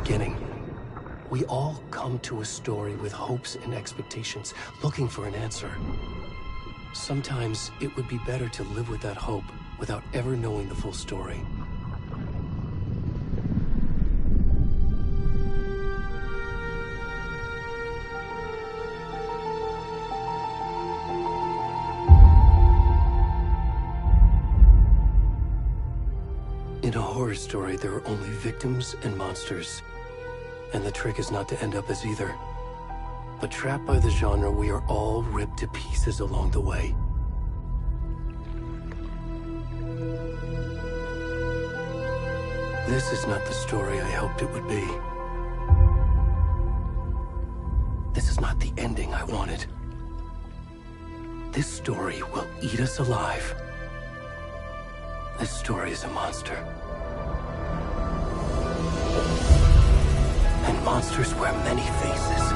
beginning. We all come to a story with hopes and expectations, looking for an answer. Sometimes it would be better to live with that hope without ever knowing the full story. In a horror story, there are only victims and monsters. And the trick is not to end up as either. But trapped by the genre, we are all ripped to pieces along the way. This is not the story I hoped it would be. This is not the ending I wanted. This story will eat us alive. This story is a monster. And monsters wear many faces.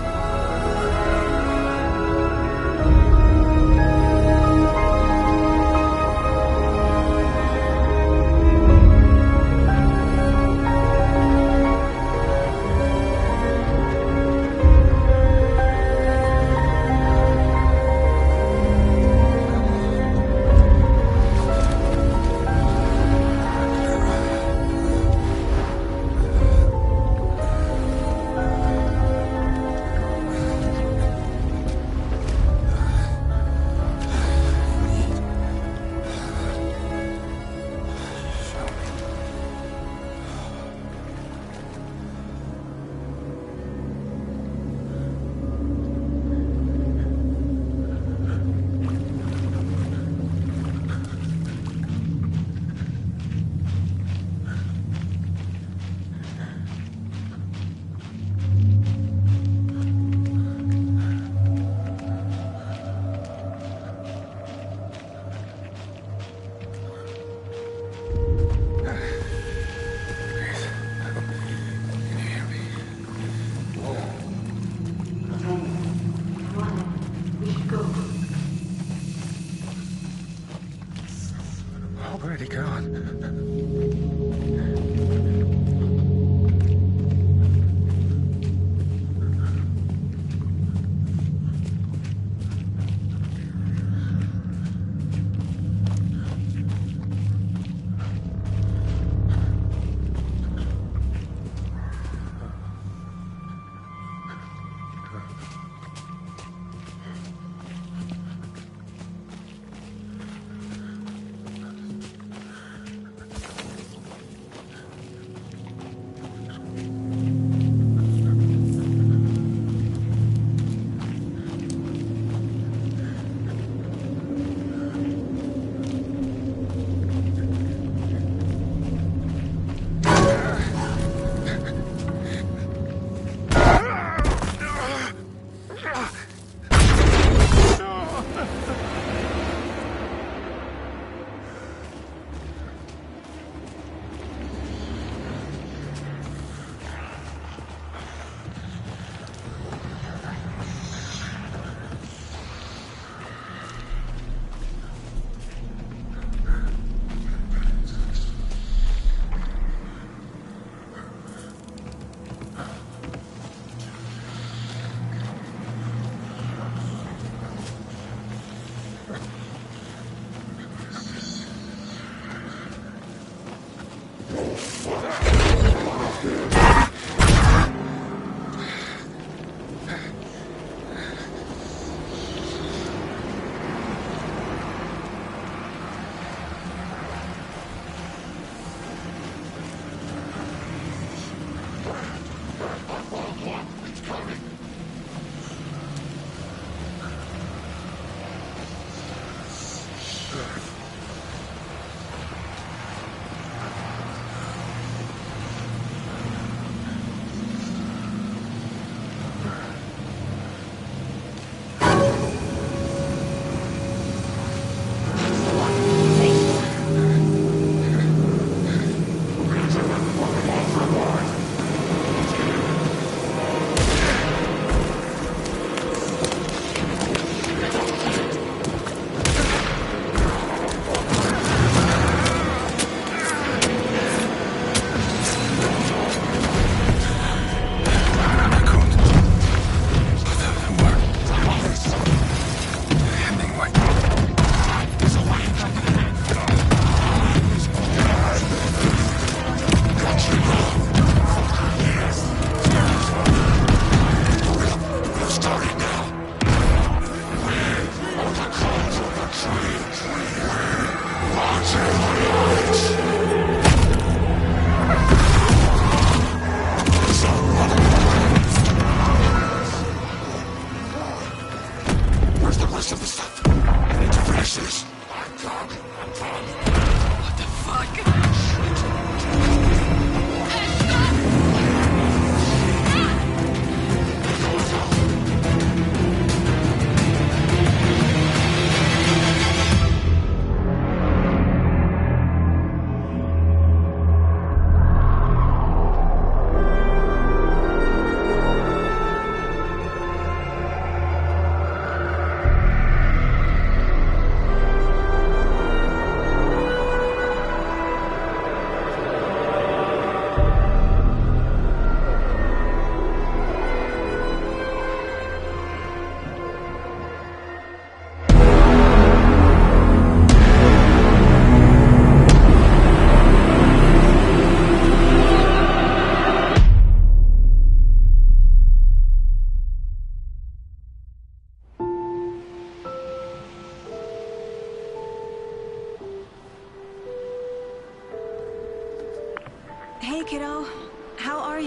Already gone.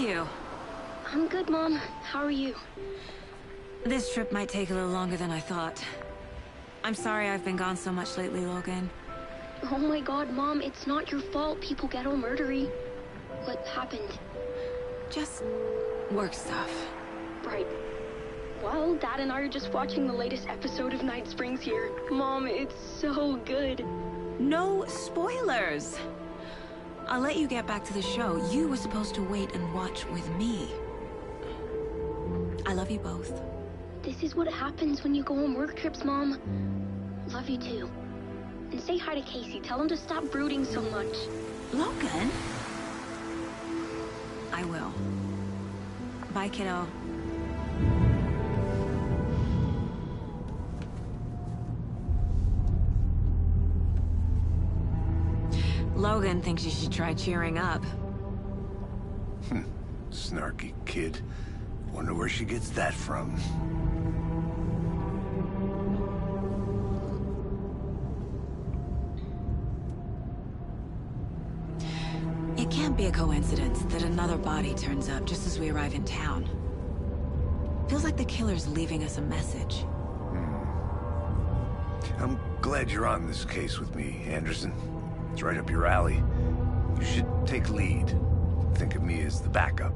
you? I'm good, Mom. How are you? This trip might take a little longer than I thought. I'm sorry I've been gone so much lately, Logan. Oh my God, Mom, it's not your fault people get all murdery. What happened? Just work stuff. Right. Well, Dad and I are just watching the latest episode of Night Springs here. Mom, it's so good. No spoilers! I'll let you get back to the show. You were supposed to wait and watch with me. I love you both. This is what happens when you go on work trips, Mom. Love you too. And say hi to Casey. Tell him to stop brooding so much. Logan? I will. Bye, kiddo. Logan thinks you should try cheering up. Snarky kid. Wonder where she gets that from. It can't be a coincidence that another body turns up just as we arrive in town. Feels like the killer's leaving us a message. I'm glad you're on this case with me, Anderson. It's right up your alley. You should take lead. Think of me as the backup.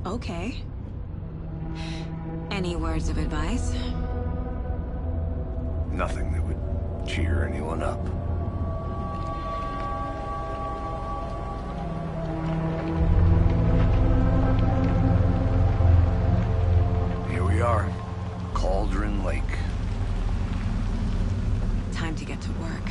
Okay. Any words of advice? Nothing that would cheer anyone up. Here we are. Cauldron Lake. Time to get to work.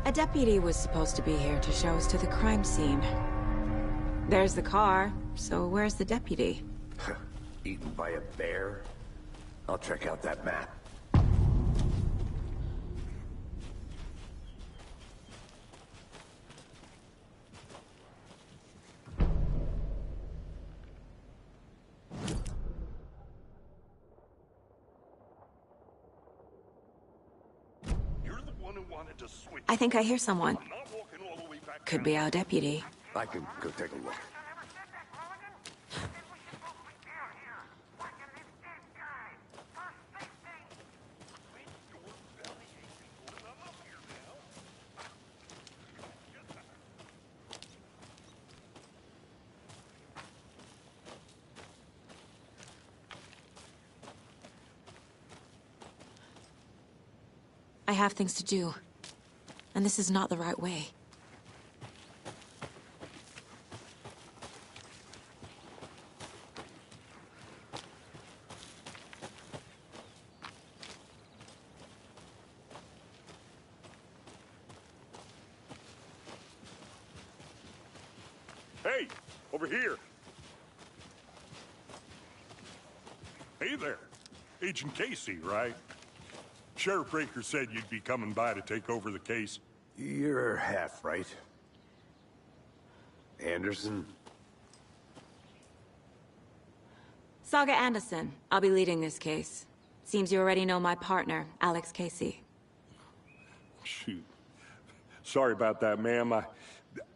A deputy was supposed to be here to show us to the crime scene. There's the car, so where's the deputy? Eaten by a bear? I'll check out that map. I think I hear someone. Could be our deputy. I can go take a look. I have things to do. And this is not the right way. Hey, over here. Hey there. Agent Casey, right? Sheriff Breaker said you'd be coming by to take over the case. You're half right. Anderson? Saga Anderson. I'll be leading this case. Seems you already know my partner, Alex Casey. Shoot. Sorry about that, ma'am.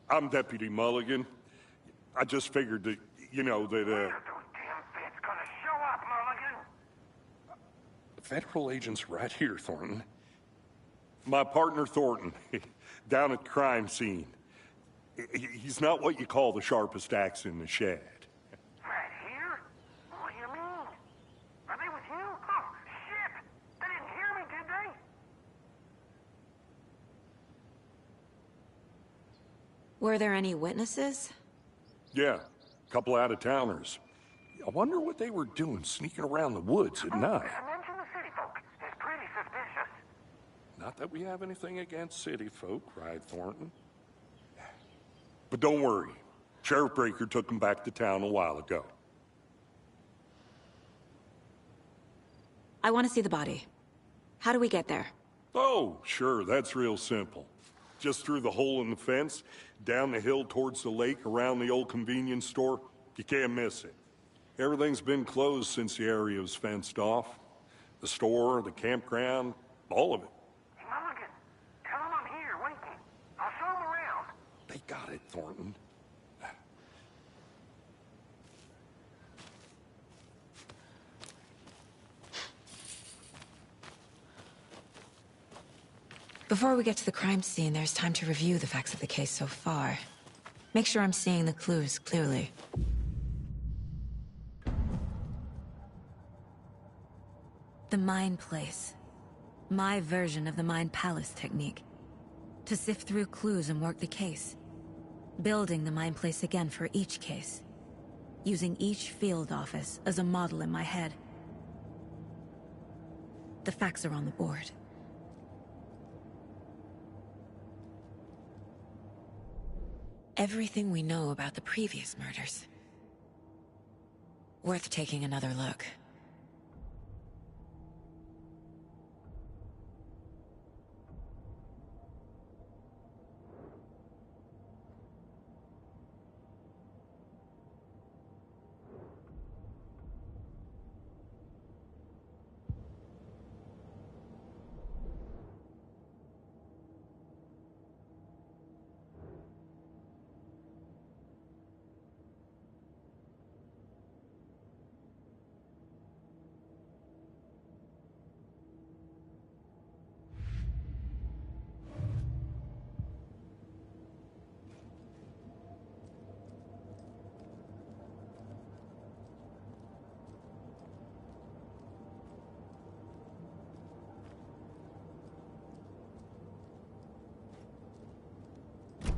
I'm Deputy Mulligan. I just figured that, you know, that, Those damn feds gonna show up, Mulligan? Federal agent's right here, Thornton. My partner, Thornton, down at the crime scene. He's not what you call the sharpest axe in the shed. Right here? What do you mean? Are they with you? Oh, shit! They didn't hear me, did they? Were there any witnesses? Yeah, a couple out-of-towners. I wonder what they were doing sneaking around the woods at night. Mention the city folk. It's pretty suspicious. Not that we have anything against city folk, cried Thornton. But don't worry. Sheriff Breaker took them back to town a while ago. I want to see the body. How do we get there? Oh, sure, that's real simple. Just through the hole in the fence, down the hill towards the lake, around the old convenience store. You can't miss it. Everything's been closed since the area was fenced off. The store, the campground, all of it. Hey, Mulligan, tell him I'm here waiting. I'll show him around. They got it, Thornton. Before we get to the crime scene, there's time to review the facts of the case so far. Make sure I'm seeing the clues clearly. The Mind Place. My version of the Mind Palace technique. To sift through clues and work the case. Building the Mind Place again for each case. Using each field office as a model in my head. The facts are on the board. Everything we know about the previous murders. Worth taking another look.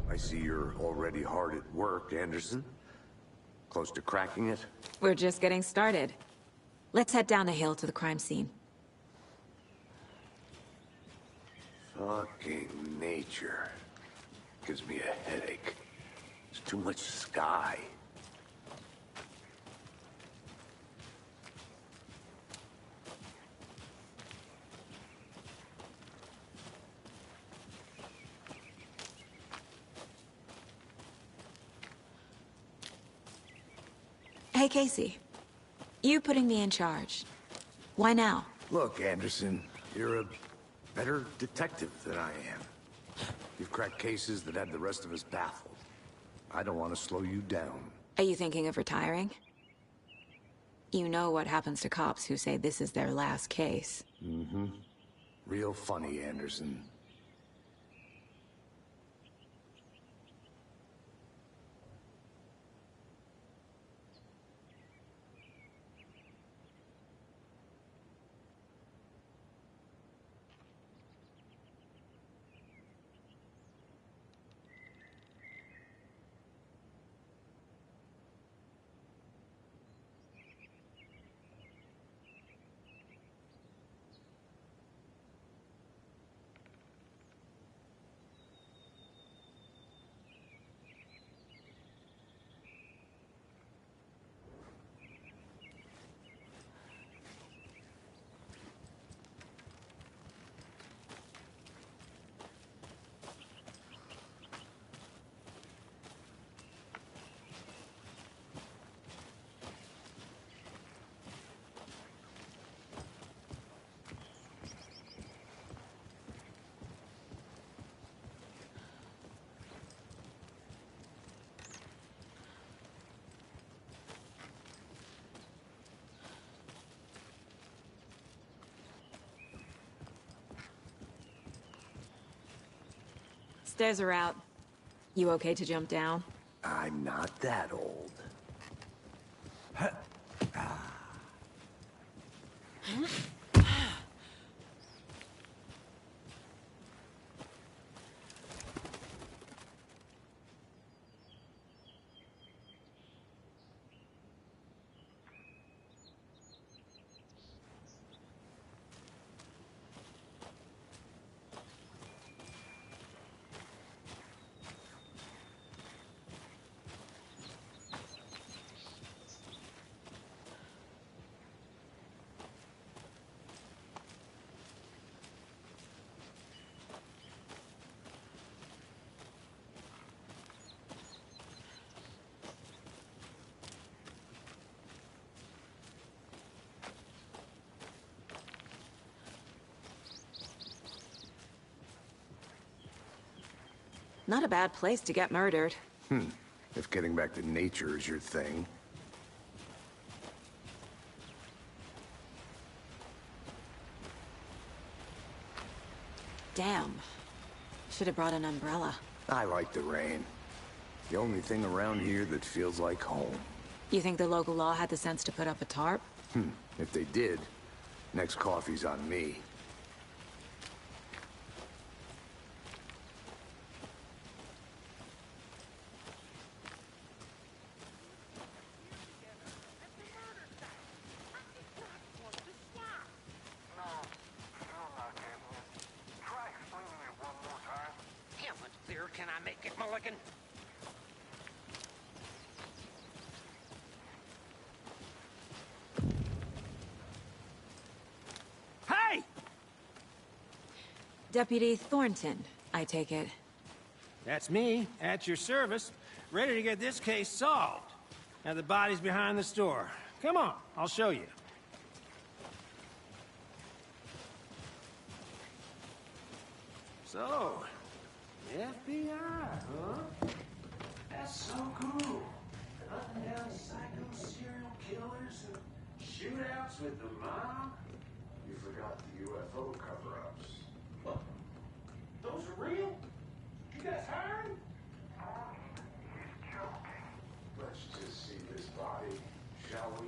I see you're already hard at work, Anderson. Close to cracking it? We're just getting started. Let's head down the hill to the crime scene. Fucking nature. Gives me a headache. There's too much sky. Hey, Casey. You putting me in charge. Why now? Look, Anderson, you're a better detective than I am. You've cracked cases that had the rest of us baffled. I don't want to slow you down. Are you thinking of retiring? You know what happens to cops who say this is their last case. Mm-hmm. Real funny, Anderson. Stairs are out. You okay to jump down? I'm not that old. Not a bad place to get murdered. If getting back to nature is your thing. Damn. Should have brought an umbrella. I like the rain. The only thing around here that feels like home. You think the local law had the sense to put up a tarp? If they did, next coffee's on me. How much clearer can I make it, Mulligan? Hey! Deputy Thornton, I take it. That's me, at your service, ready to get this case solved. Now the body's behind the store. Come on, I'll show you. So, FBI, huh? That's so cool. Hunting down psycho serial killers and shootouts with the mob. You forgot the UFO cover-ups. What? Those are real? You guys hired? He's joking. Let's just see this body, shall we?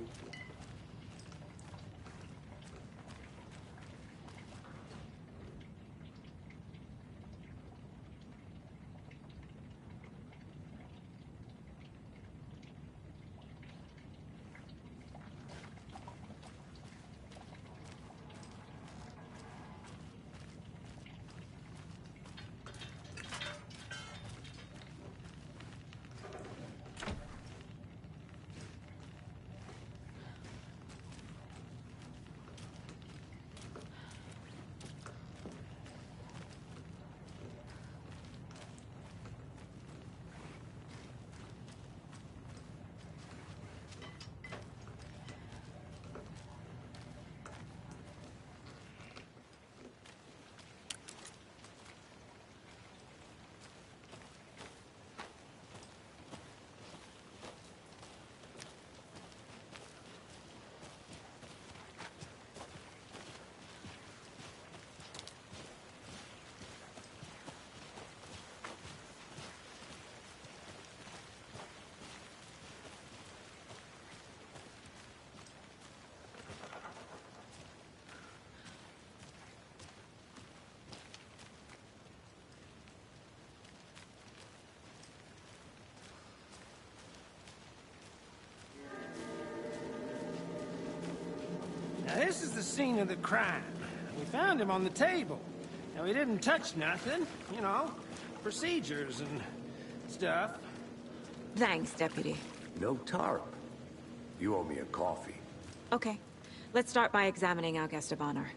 Now this is the scene of the crime. We found him on the table. Now he didn't touch nothing, you know, procedures and stuff. Thanks, Deputy. No tarp. You owe me a coffee. Okay. Let's start by examining our guest of honor.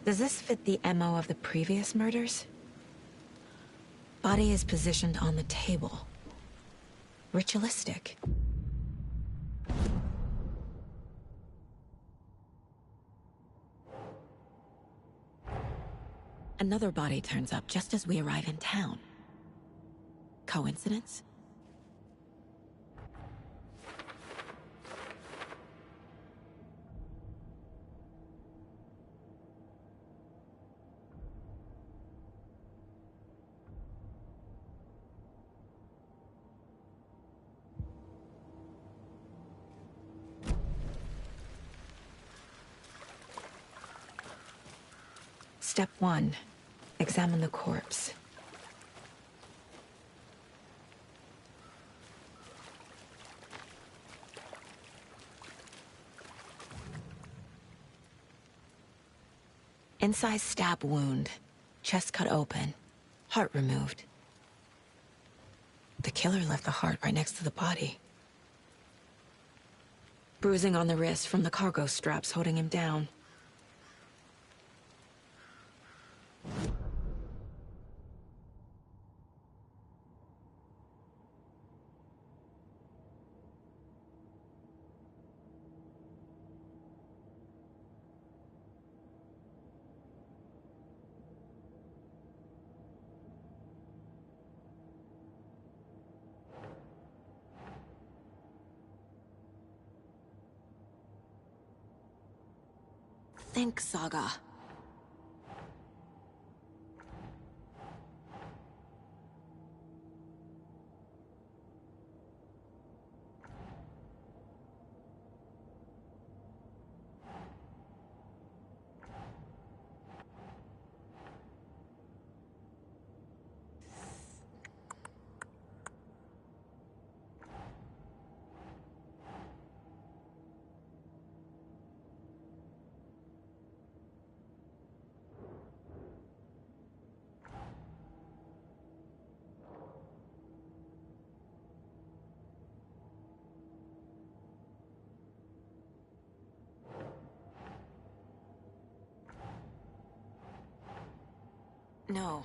Does this fit the MO of the previous murders? Body is positioned on the table. Ritualistic. Another body turns up just as we arrive in town. Coincidence? Step 1. Examine the corpse. Incised stab wound. Chest cut open. Heart removed. The killer left the heart right next to the body. Bruising on the wrist from the cargo straps holding him down. think saga. No.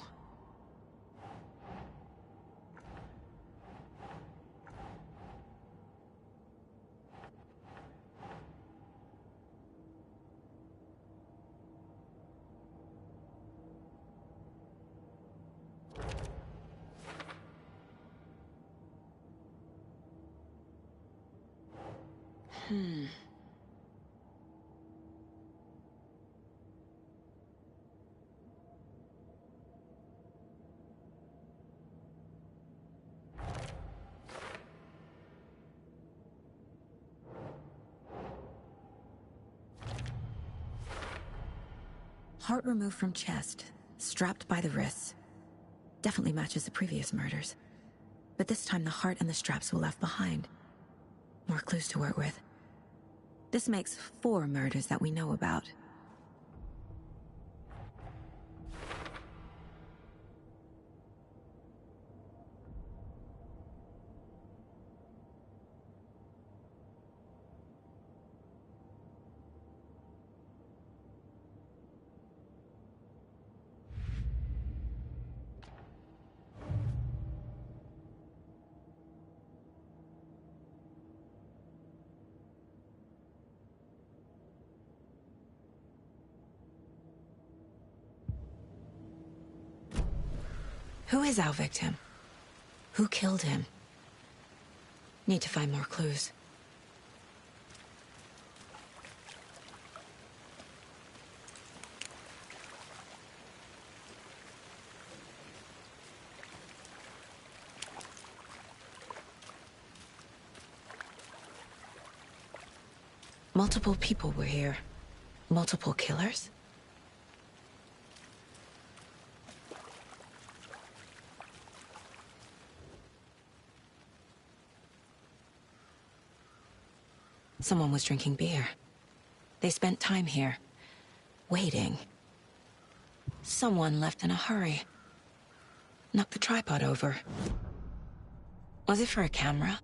Heart removed from chest, strapped by the wrists. Definitely matches the previous murders. But this time the heart and the straps were left behind. More clues to work with. This makes 4 murders that we know about. Who is our victim? Who killed him? Need to find more clues. Multiple people were here. Multiple killers? Someone was drinking beer. They spent time here, waiting. Someone left in a hurry. Knocked the tripod over. Was it for a camera?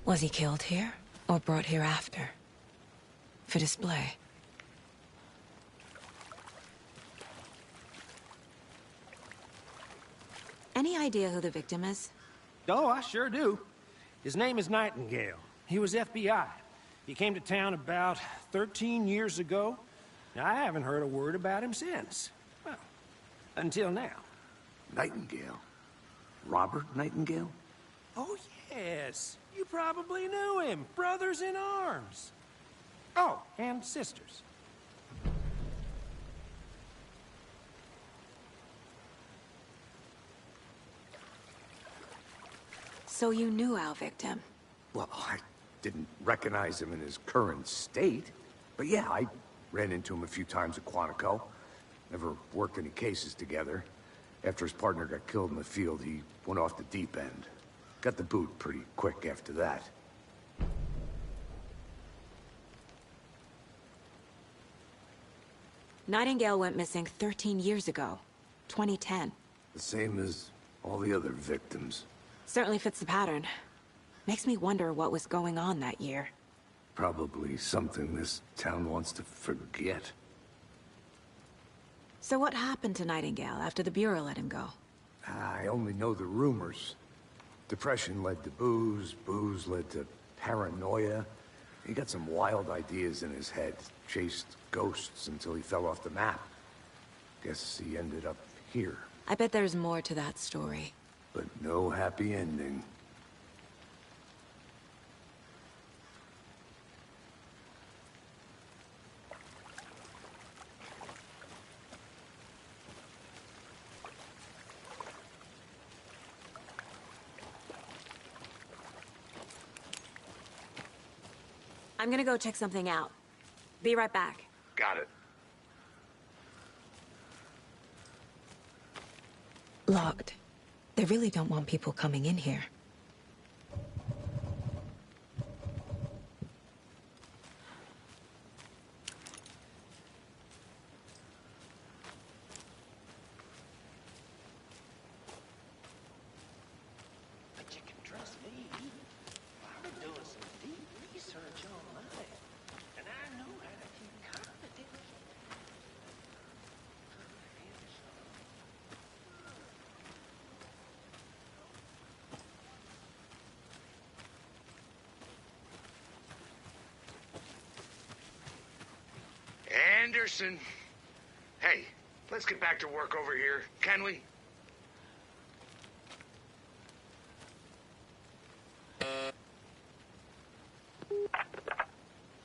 Was he killed here, or brought here after? For display? Any idea who the victim is? Oh, I sure do. His name is Nightingale. He was FBI. He came to town about 13 years ago. Now, I haven't heard a word about him since. Well, until now. Nightingale? Robert Nightingale? Oh, yes. You probably knew him. Brothers in arms. Oh, and sisters. So you knew our victim? Well, I didn't recognize him in his current state. But yeah, I ran into him a few times at Quantico. Never worked any cases together. After his partner got killed in the field, he went off the deep end. Got the boot pretty quick after that. Nightingale went missing 13 years ago. 2010. The same as all the other victims. Certainly fits the pattern. Makes me wonder what was going on that year. Probably something this town wants to forget. So what happened to Nightingale after the Bureau let him go? I only know the rumors. Depression led to booze, booze led to paranoia. He got some wild ideas in his head, chased ghosts until he fell off the map. Guess he ended up here. I bet there's more to that story. But no happy ending. I'm gonna go check something out. Be right back. Got it. Locked. They really don't want people coming in here. But you can trust me. I've been doing some deep research online, and I know how to keep confidence. Anderson. Hey, let's get back to work over here, can we?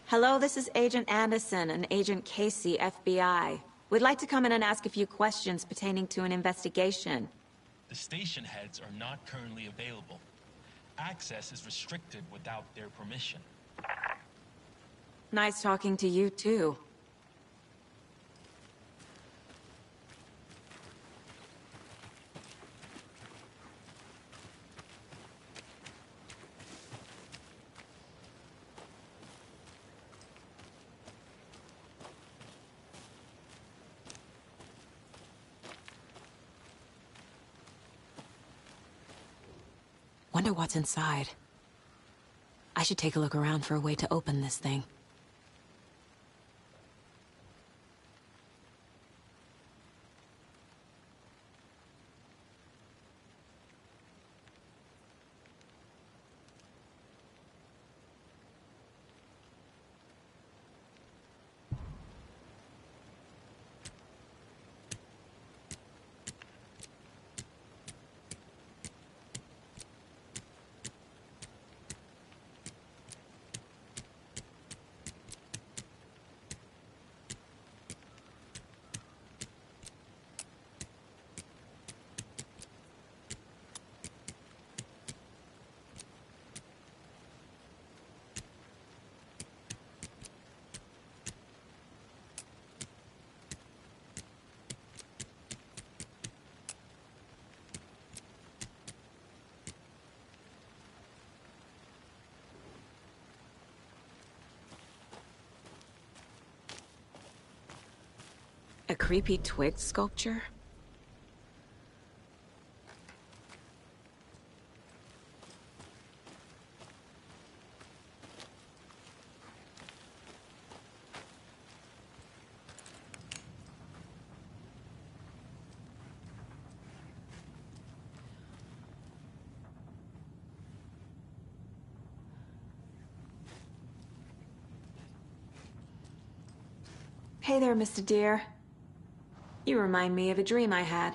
Hello, this is Agent Anderson and Agent Casey, FBI. We'd like to come in and ask a few questions pertaining to an investigation. The station heads are not currently available. Access is restricted without their permission. Nice talking to you, too. Wonder what's inside. I should take a look around for a way to open this thing. A creepy twig sculpture? Hey there, Mr. Deer. You remind me of a dream I had.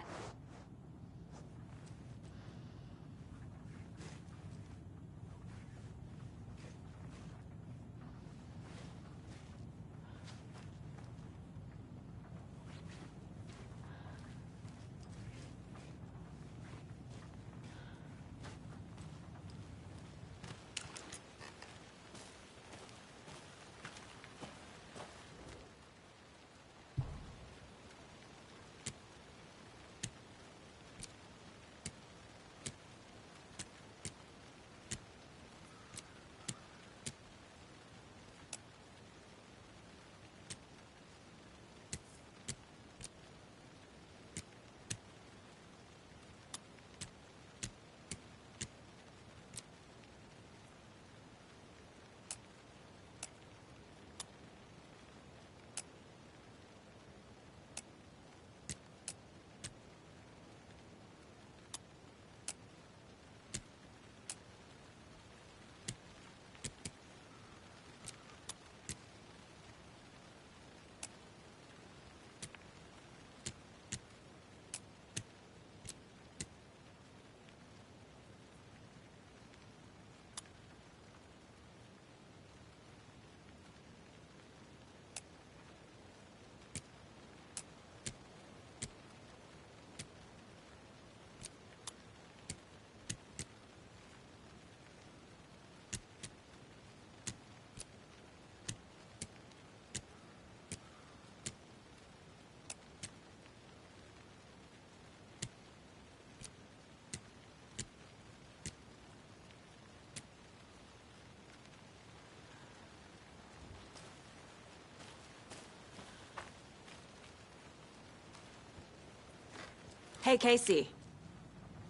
Hey, Casey.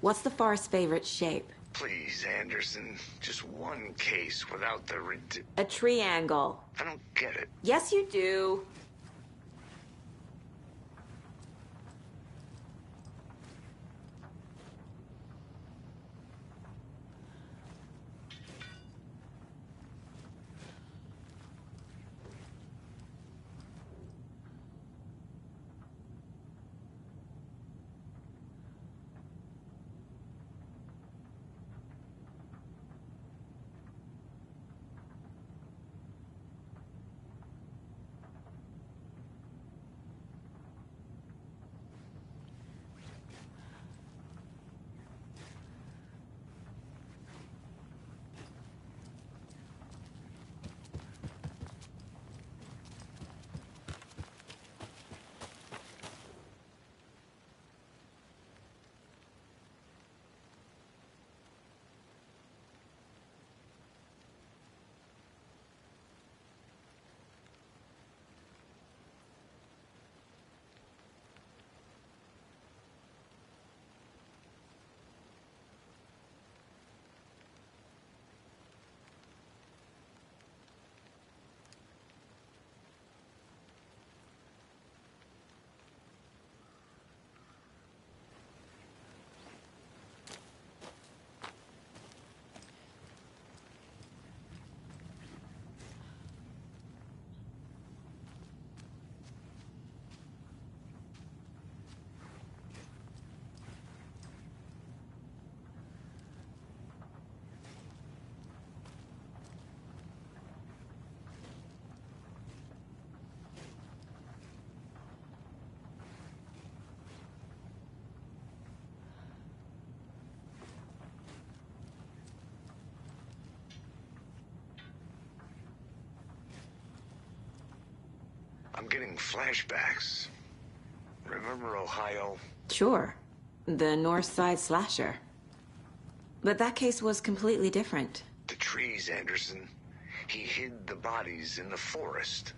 What's the forest's favorite shape? Please, Anderson. Just one case without the A triangle. I don't get it. Yes, you do. I'm getting flashbacks. Remember Ohio? Sure. The North Side slasher. But that case was completely different. The trees, Anderson. He hid the bodies in the forest.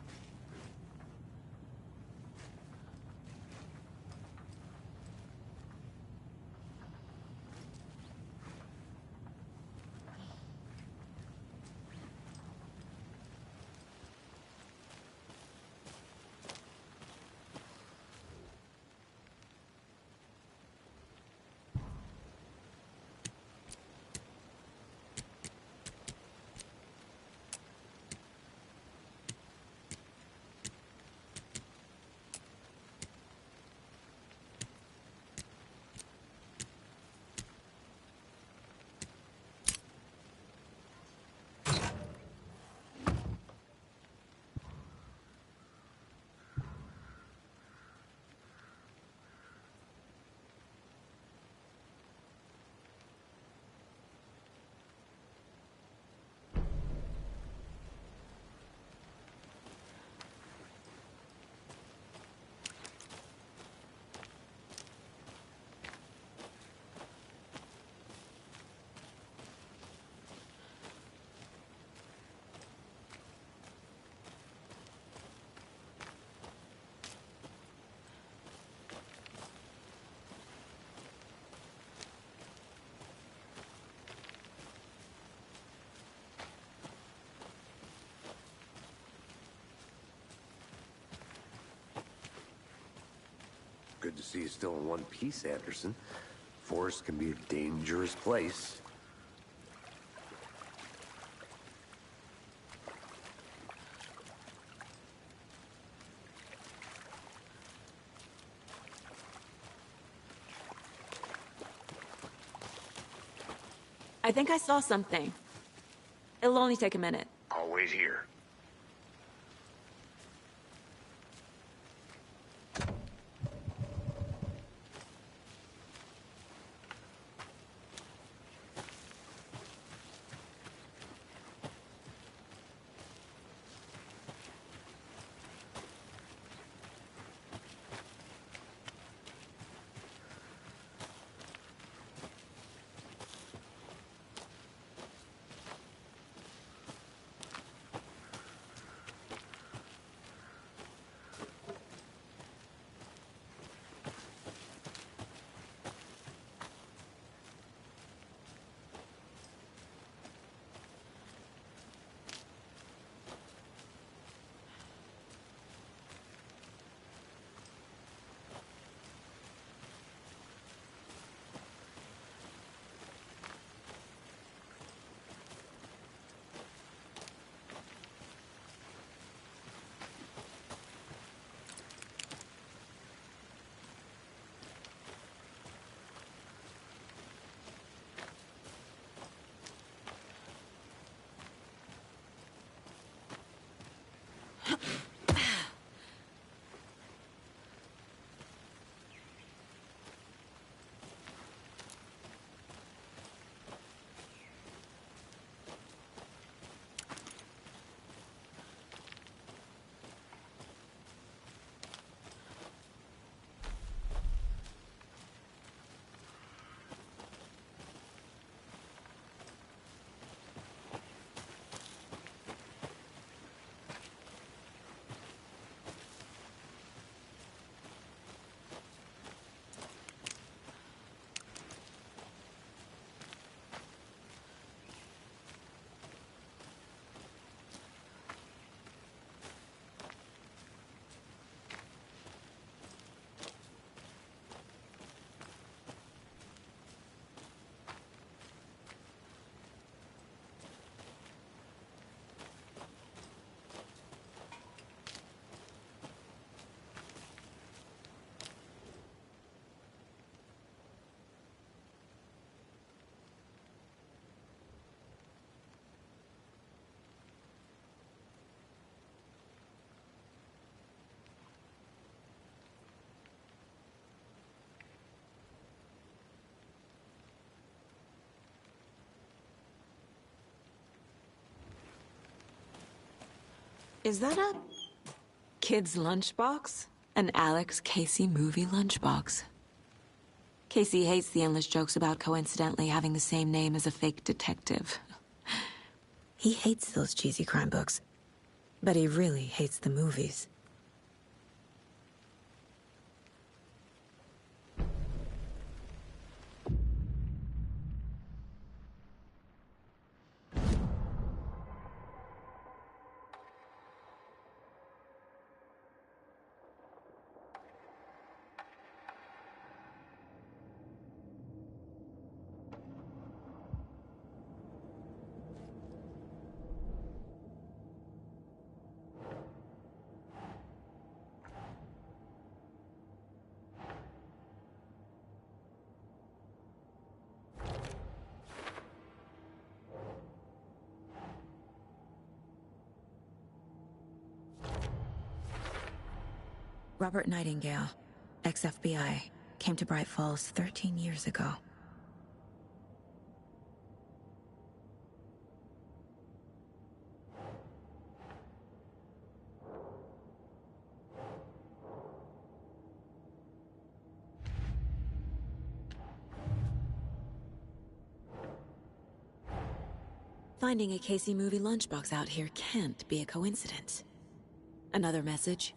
Good to see you still in one piece, Anderson. Forest can be a dangerous place. I think I saw something. It'll only take a minute. I'll wait here. Is that a kid's lunchbox? An Alex Casey movie lunchbox. Casey hates the endless jokes about coincidentally having the same name as a fake detective. He hates those cheesy crime books, but he really hates the movies. Robert Nightingale, ex-FBI, came to Bright Falls 13 years ago. Finding a Casey movie lunchbox out here can't be a coincidence. Another message?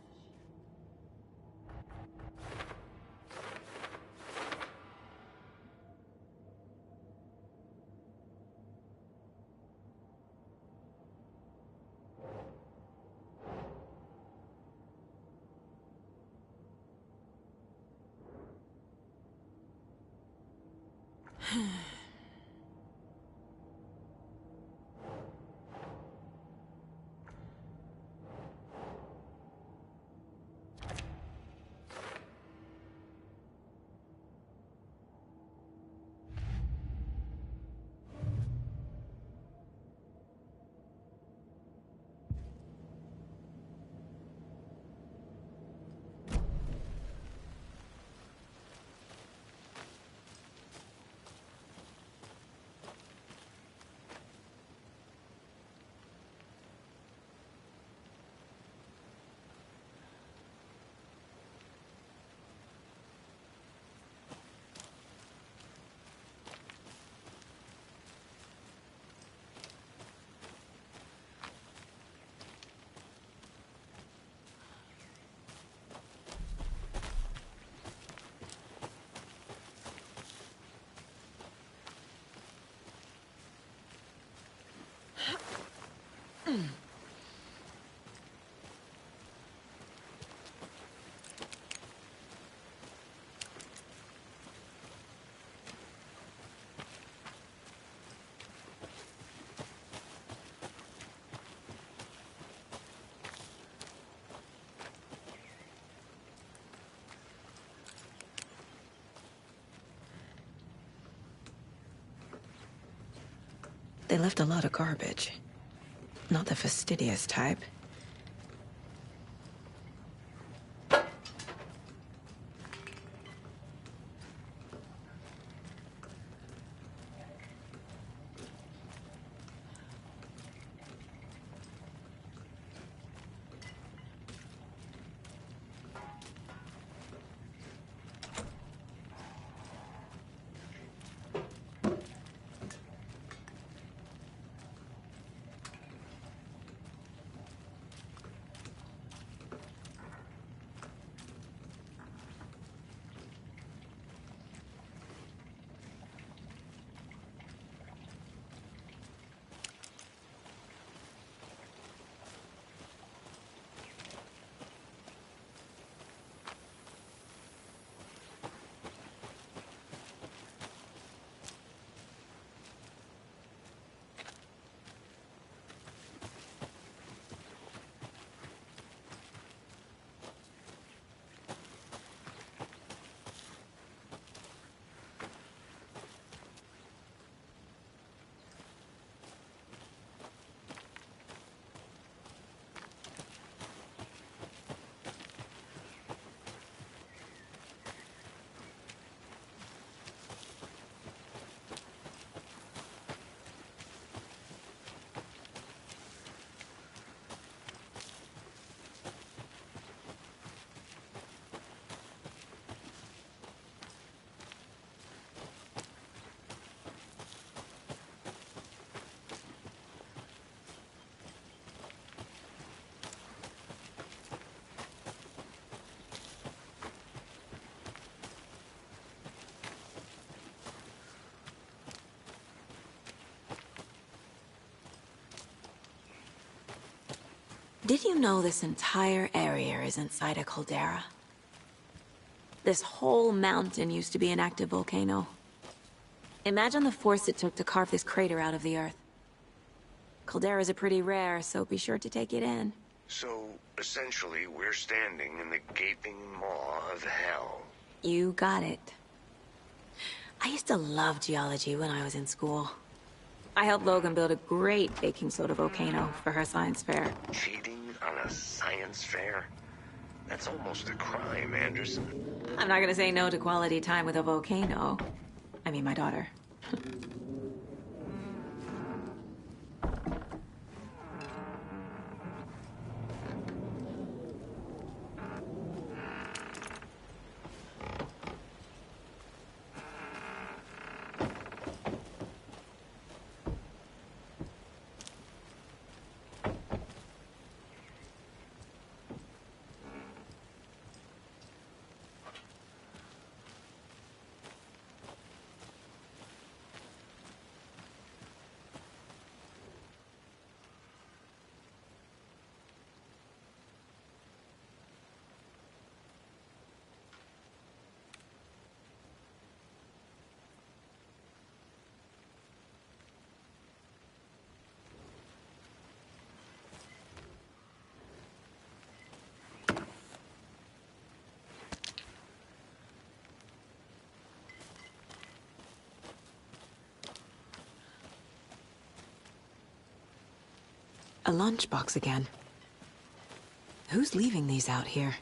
They left a lot of garbage. Not the fastidious type. Did you know this entire area is inside a caldera? This whole mountain used to be an active volcano. Imagine the force it took to carve this crater out of the earth. Calderas are pretty rare, so be sure to take it in. So, essentially, we're standing in the gaping maw of hell. You got it. I used to love geology when I was in school. I helped Logan build a great baking soda volcano for her science fair. Cheating on a science fair? That's almost a crime, Anderson. I'm not gonna say no to quality time with a volcano. I mean, my daughter. A lunchbox again. Who's leaving these out here?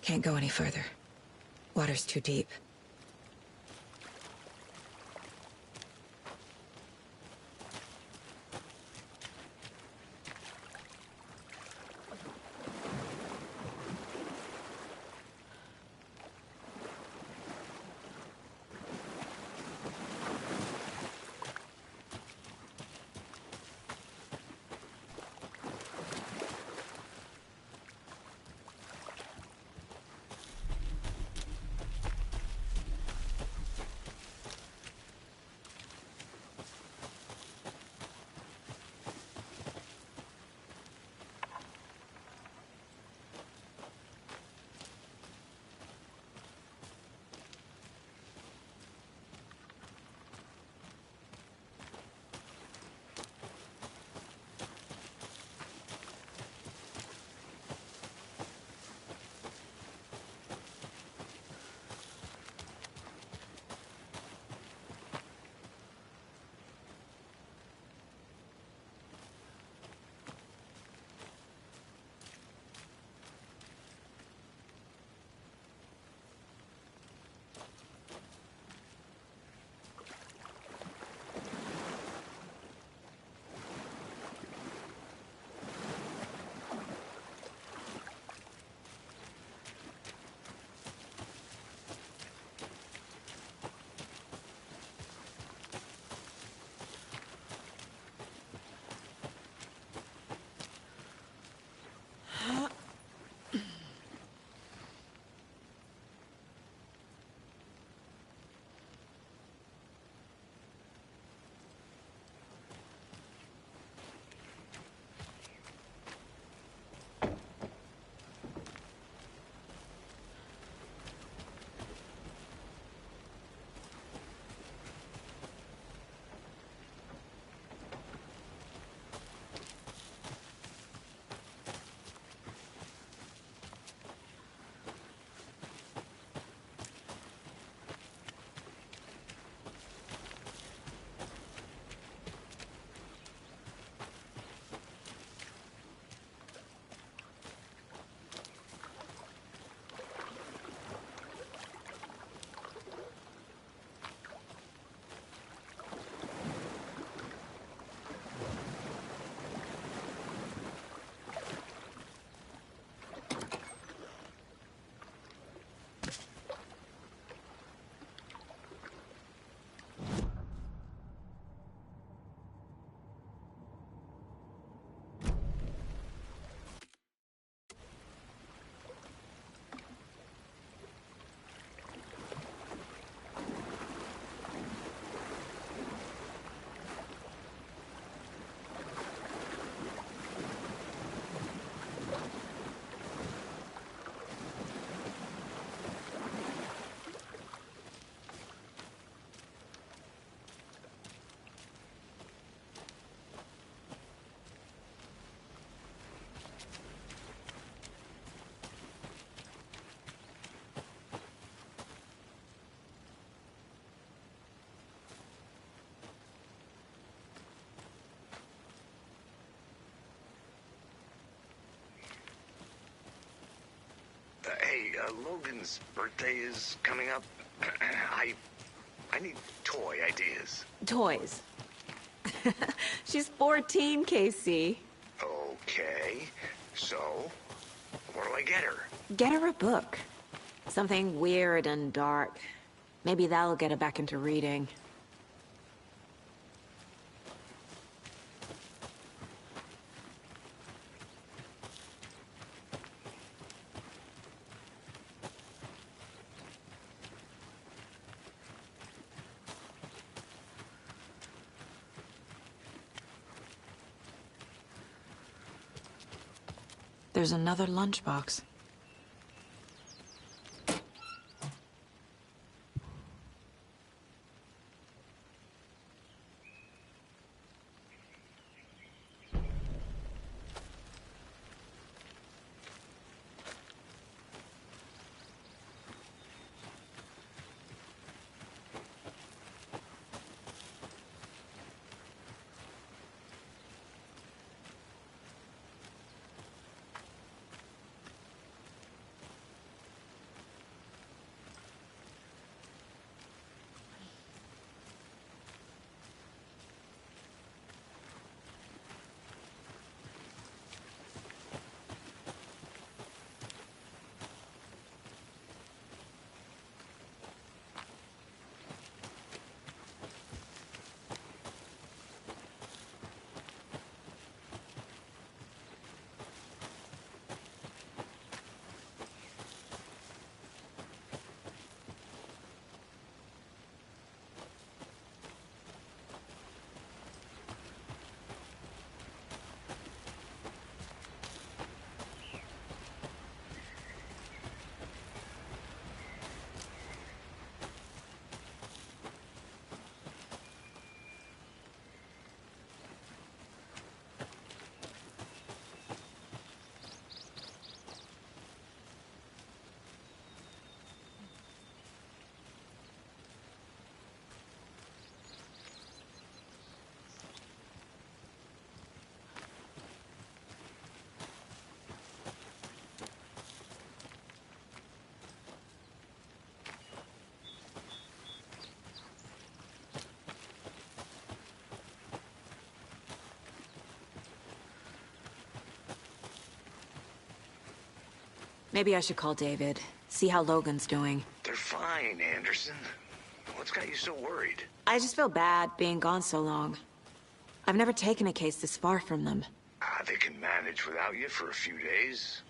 Can't go any further. Water's too deep. Logan's birthday is coming up. I need toy ideas. Toys. She's 14, Casey. Okay, so what do I get her? Get her a book. Something weird and dark. Maybe that'll get her back into reading. There's another lunchbox. Maybe I should call David, see how Logan's doing. They're fine, Anderson. What's got you so worried? I just feel bad being gone so long. I've never taken a case this far from them. They can manage without you for a few days.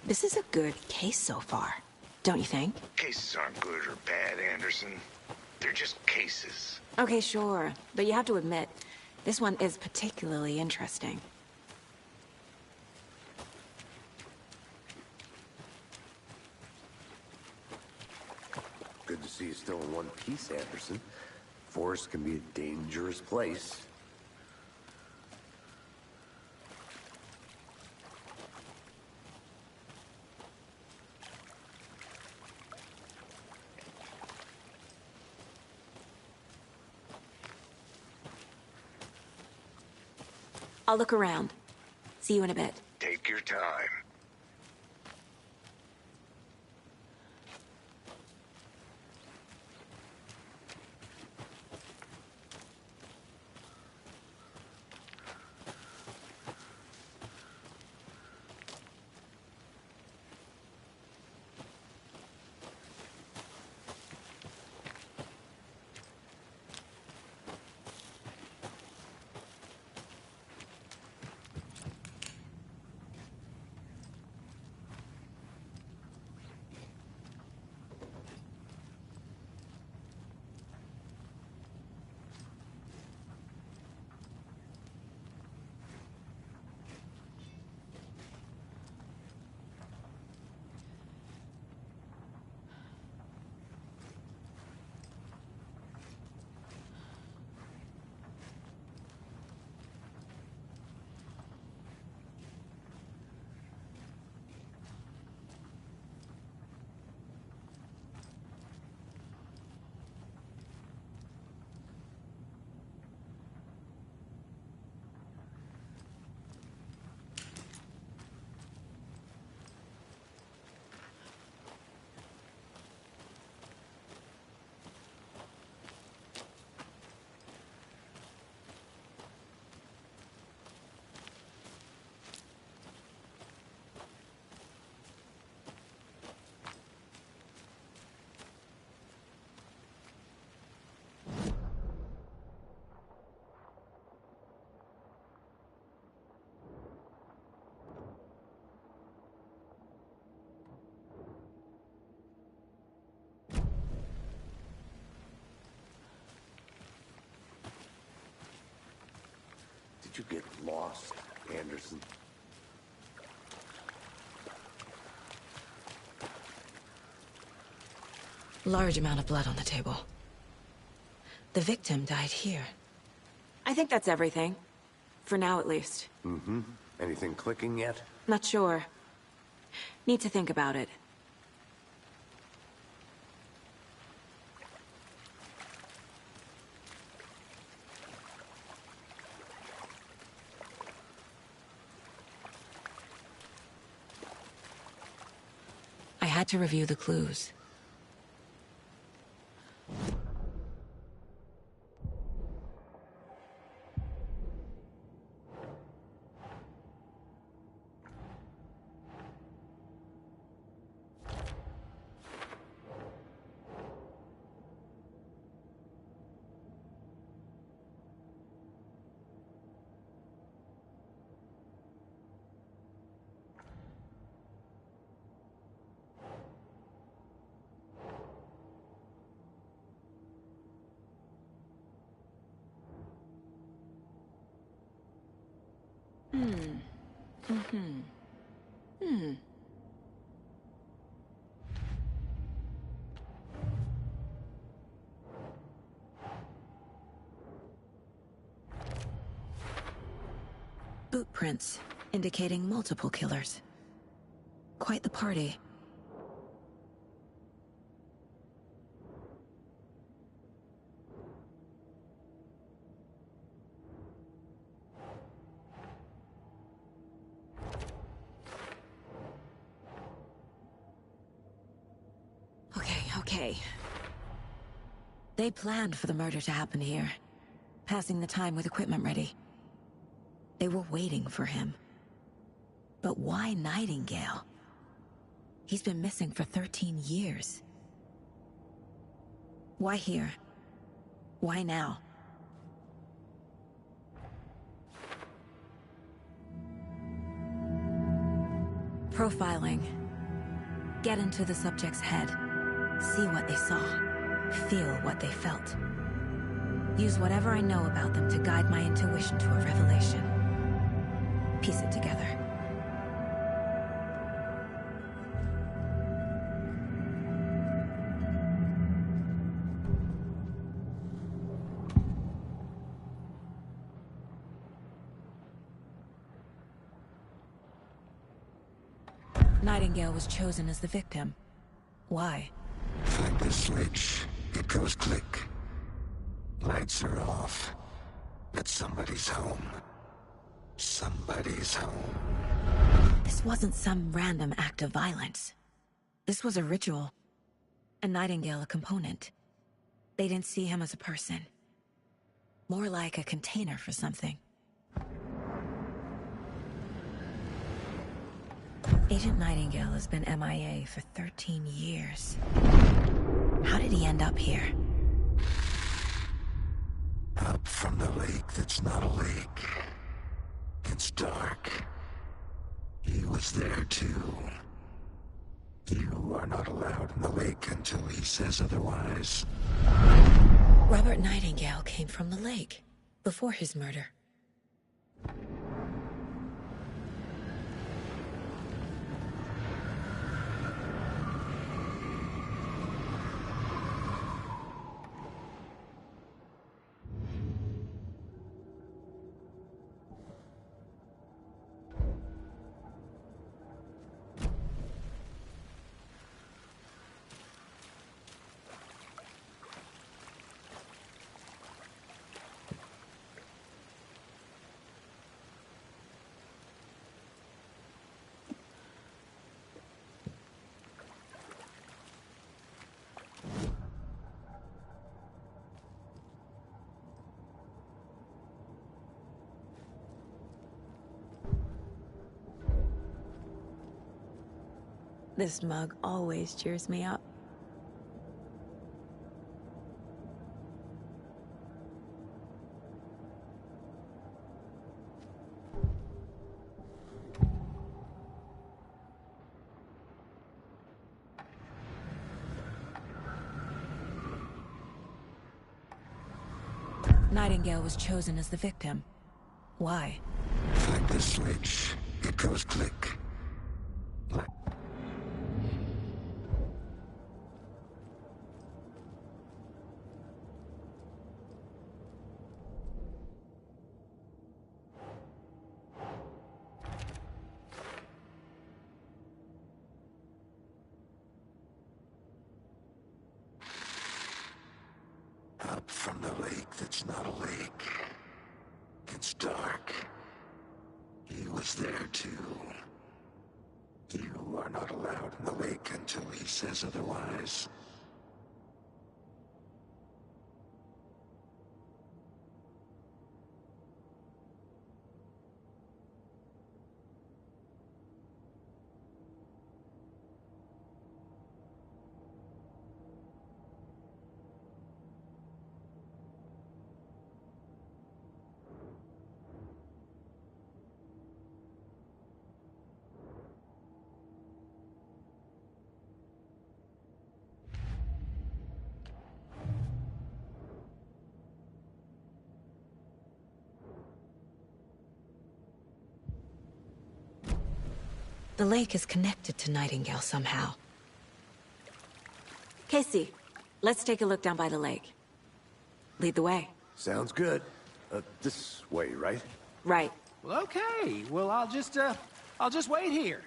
This is a good case so far. don't you think? Cases aren't good or bad, Anderson. They're just cases. Okay, sure. But you have to admit, this one is particularly interesting. Good to see you still in one piece, Anderson. Forest can be a dangerous place. I'll look around. See you in a bit. Take your time. Did you get lost, Anderson? Large amount of blood on the table. The victim died here. I think that's everything. For now, at least. Mm-hmm. Anything clicking yet? Not sure. Need to think about it. I had to review the clues. Boot prints, indicating multiple killers. Quite the party. Okay. They planned for the murder to happen here, passing the time with equipment ready. They were waiting for him. But why Nightingale? He's been missing for 13 years. Why here? Why now? Profiling. Get into the subject's head. See what they saw. Feel what they felt. Use whatever I know about them to guide my intuition to a revelation. Piece it together. Nightingale was chosen as the victim. Why? Find the switch. It goes click. Lights are off. But somebody's home. Somebody's home. This wasn't some random act of violence. This was a ritual. And Nightingale a component. They didn't see him as a person. More like a container for something. Agent Nightingale has been MIA for 13 years. How did he end up here? Up from the lake that's not a lake. It's dark. He was there too. You are not allowed in the lake until he says otherwise. Robert Nightingale came from the lake, before his murder. This mug always cheers me up. Nightingale was chosen as the victim. Why? Find the switch. It goes click. Up from the lake that's not a lake. It's dark. He was there too. You are not allowed in the lake until he says otherwise. The lake is connected to Nightingale somehow. Casey, let's take a look down by the lake. Lead the way. Sounds good. This way, right? Right. Well, okay. Well, I'll just wait here.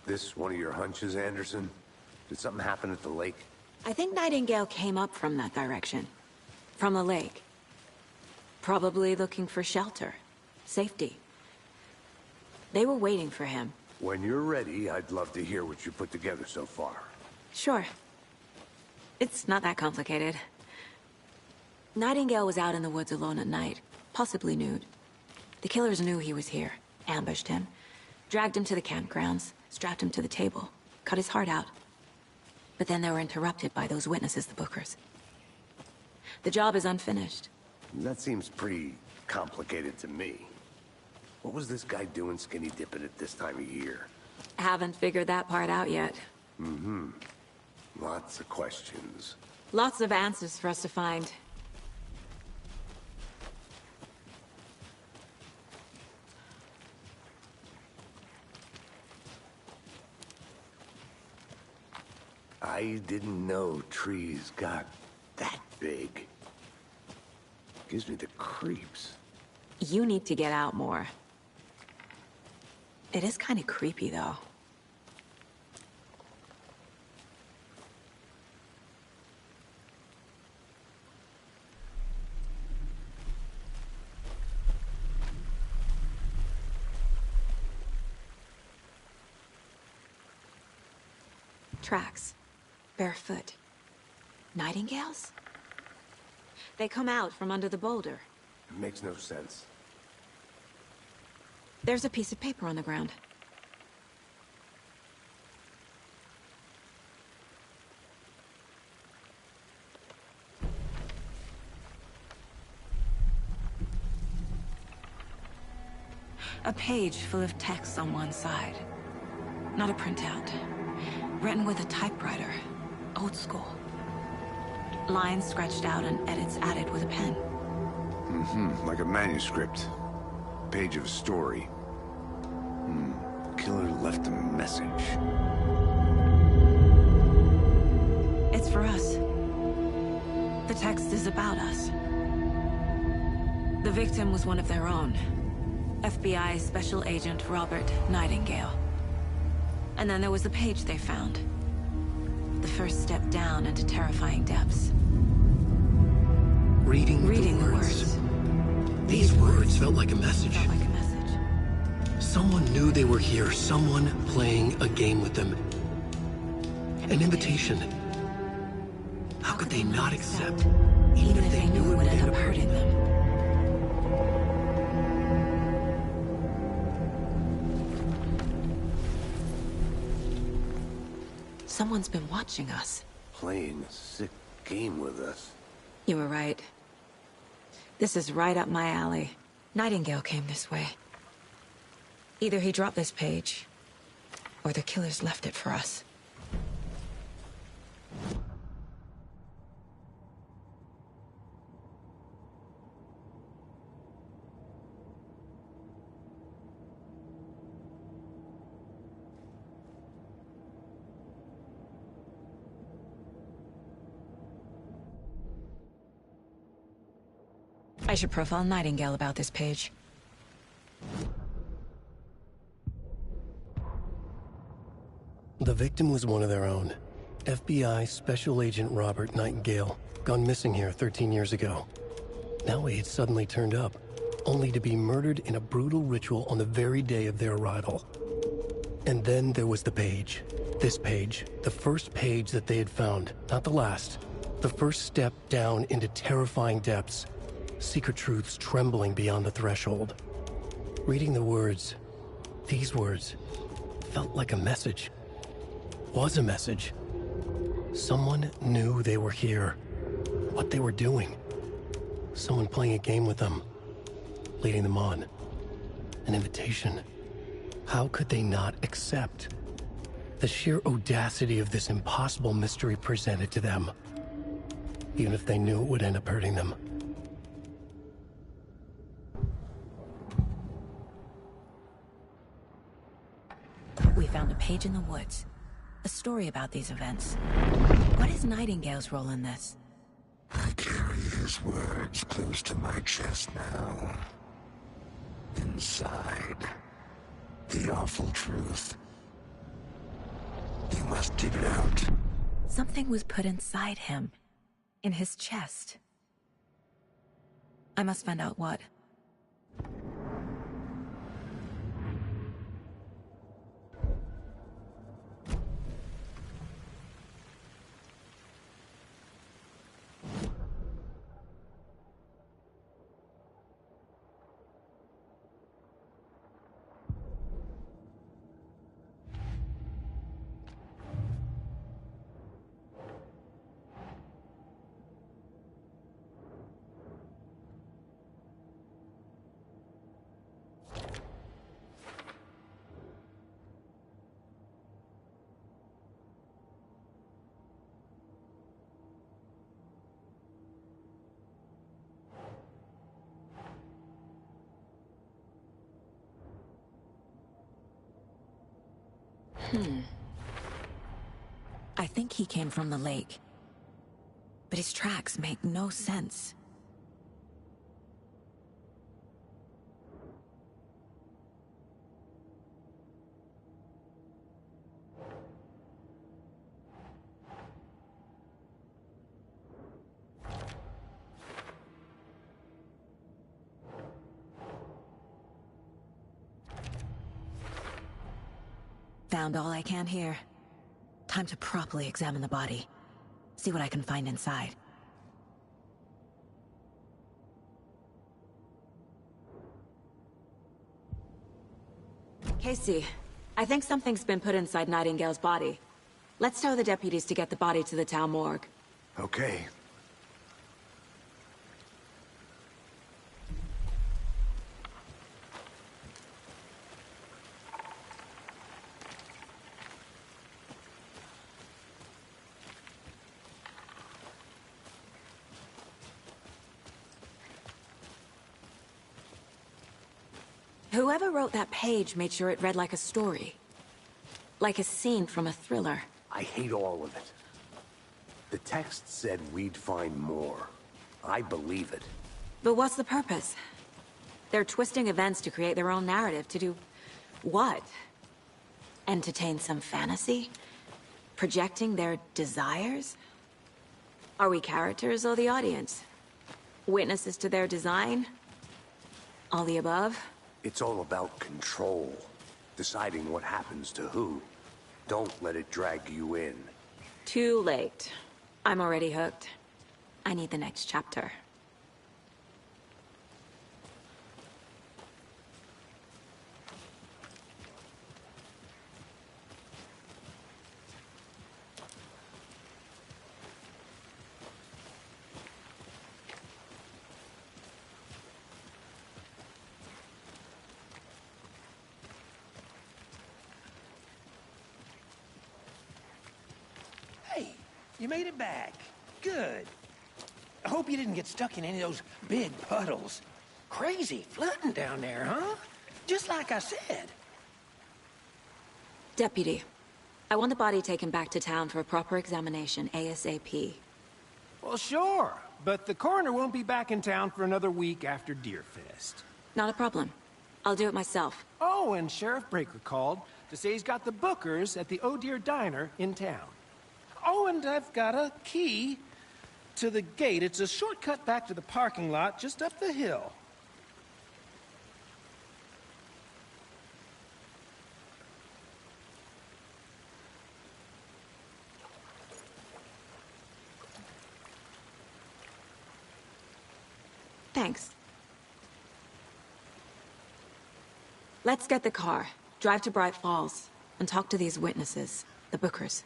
This one of your hunches, Anderson? Did something happen at the lake? I think Nightingale came up from that direction. From the lake. Probably looking for shelter. Safety. They were waiting for him. When you're ready, I'd love to hear what you put together so far. Sure. It's not that complicated. Nightingale was out in the woods alone at night, possibly nude. The killers knew he was here, ambushed him, dragged him to the campgrounds, strapped him to the table, cut his heart out. But then they were interrupted by those witnesses, the Bookers. The job is unfinished. That seems pretty complicated to me. What was this guy doing skinny dipping at this time of year? Haven't figured that part out yet. Mm-hmm. Lots of questions. Lots of answers for us to find. I didn't know trees got that big. Gives me the creeps. You need to get out more. It is kind of creepy, though. Tracks. Barefoot. Nightingales? They come out from under the boulder. It makes no sense. There's a piece of paper on the ground. A page full of text on one side. Not a printout. Written with a typewriter. Old school. Lines scratched out and edits added with a pen. Mm-hmm. Like a manuscript. Page of a story. Killer left a message. It's for us. The text is about us. The victim was one of their own. FBI Special Agent Robert Nightingale. And then there was the page they found. The first step down into terrifying depths. Reading the words. These words felt like a message. Someone knew they were here, someone playing a game with them. An invitation. How could they not accept, even if they knew it would end up hurting them? Someone's been watching us. Playing a sick game with us. You were right. This is right up my alley. Nightingale came this way. Either he dropped this page, or the killers left it for us. I should profile Nightingale about this page. The victim was one of their own. FBI Special Agent Robert Nightingale, gone missing here 13 years ago. Now he had suddenly turned up, only to be murdered in a brutal ritual on the very day of their arrival. And then there was the page. This page, the first page that they had found, not the last. The first step down into terrifying depths. Secret truths trembling beyond the threshold. Reading the words, these words, felt like a message. Was a message. Someone knew they were here. What they were doing. Someone playing a game with them. Leading them on. An invitation. How could they not accept? The sheer audacity of this impossible mystery presented to them. Even if they knew it would end up hurting them. We found a page in the woods. A story about these events. What is Nightingale's role in this? I carry his words close to my chest now. Inside, the awful truth. You must dig it out. Something was put inside him. In his chest. I must find out what. I think he came from the lake. But his tracks make no sense. Found all I can here. Time to properly examine the body. See what I can find inside. Casey, I think something's been put inside Nightingale's body. Let's tell the deputies to get the body to the town morgue. Okay. Whoever wrote that page made sure it read like a story. Like a scene from a thriller. I hate all of it. The text said we'd find more. I believe it. But what's the purpose? They're twisting events to create their own narrative. To do what? Entertain some fantasy? Projecting their desires? Are we characters or the audience? Witnesses to their design? All the above? It's all about control. Deciding what happens to who. Don't let it drag you in. Too late. I'm already hooked. I need the next chapter. You made it back. Good. I hope you didn't get stuck in any of those big puddles. Crazy flooding down there, huh? Just like I said. Deputy, I want the body taken back to town for a proper examination, ASAP. Well, sure. But the coroner won't be back in town for another week after Deerfest. Not a problem. I'll do it myself. Oh, and Sheriff Breaker called to say he's got the Bookers at the Oh Dear Diner in town. Oh, and I've got a key to the gate. It's a shortcut back to the parking lot just up the hill. Thanks. Let's get the car, drive to Bright Falls, and talk to these witnesses, the Bookers.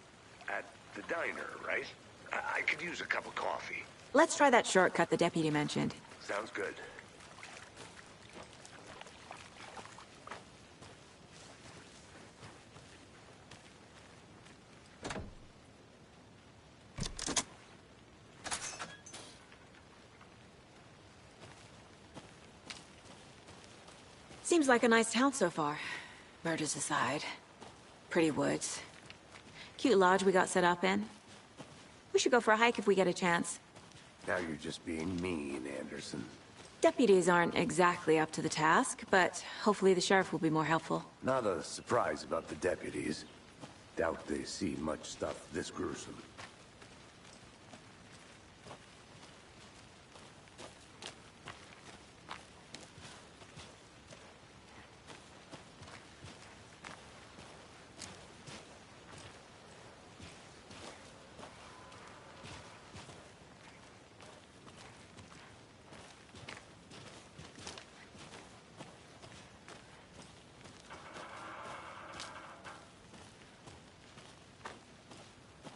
At the diner, right? I could use a cup of coffee. Let's try that shortcut the deputy mentioned. Sounds good. Seems like a nice town so far. Murders aside. Pretty woods. Cute lodge we got set up in. We should go for a hike if we get a chance. Now you're just being mean, Anderson. Deputies aren't exactly up to the task, but hopefully the sheriff will be more helpful. Not a surprise about the deputies. Doubt they see much stuff this gruesome.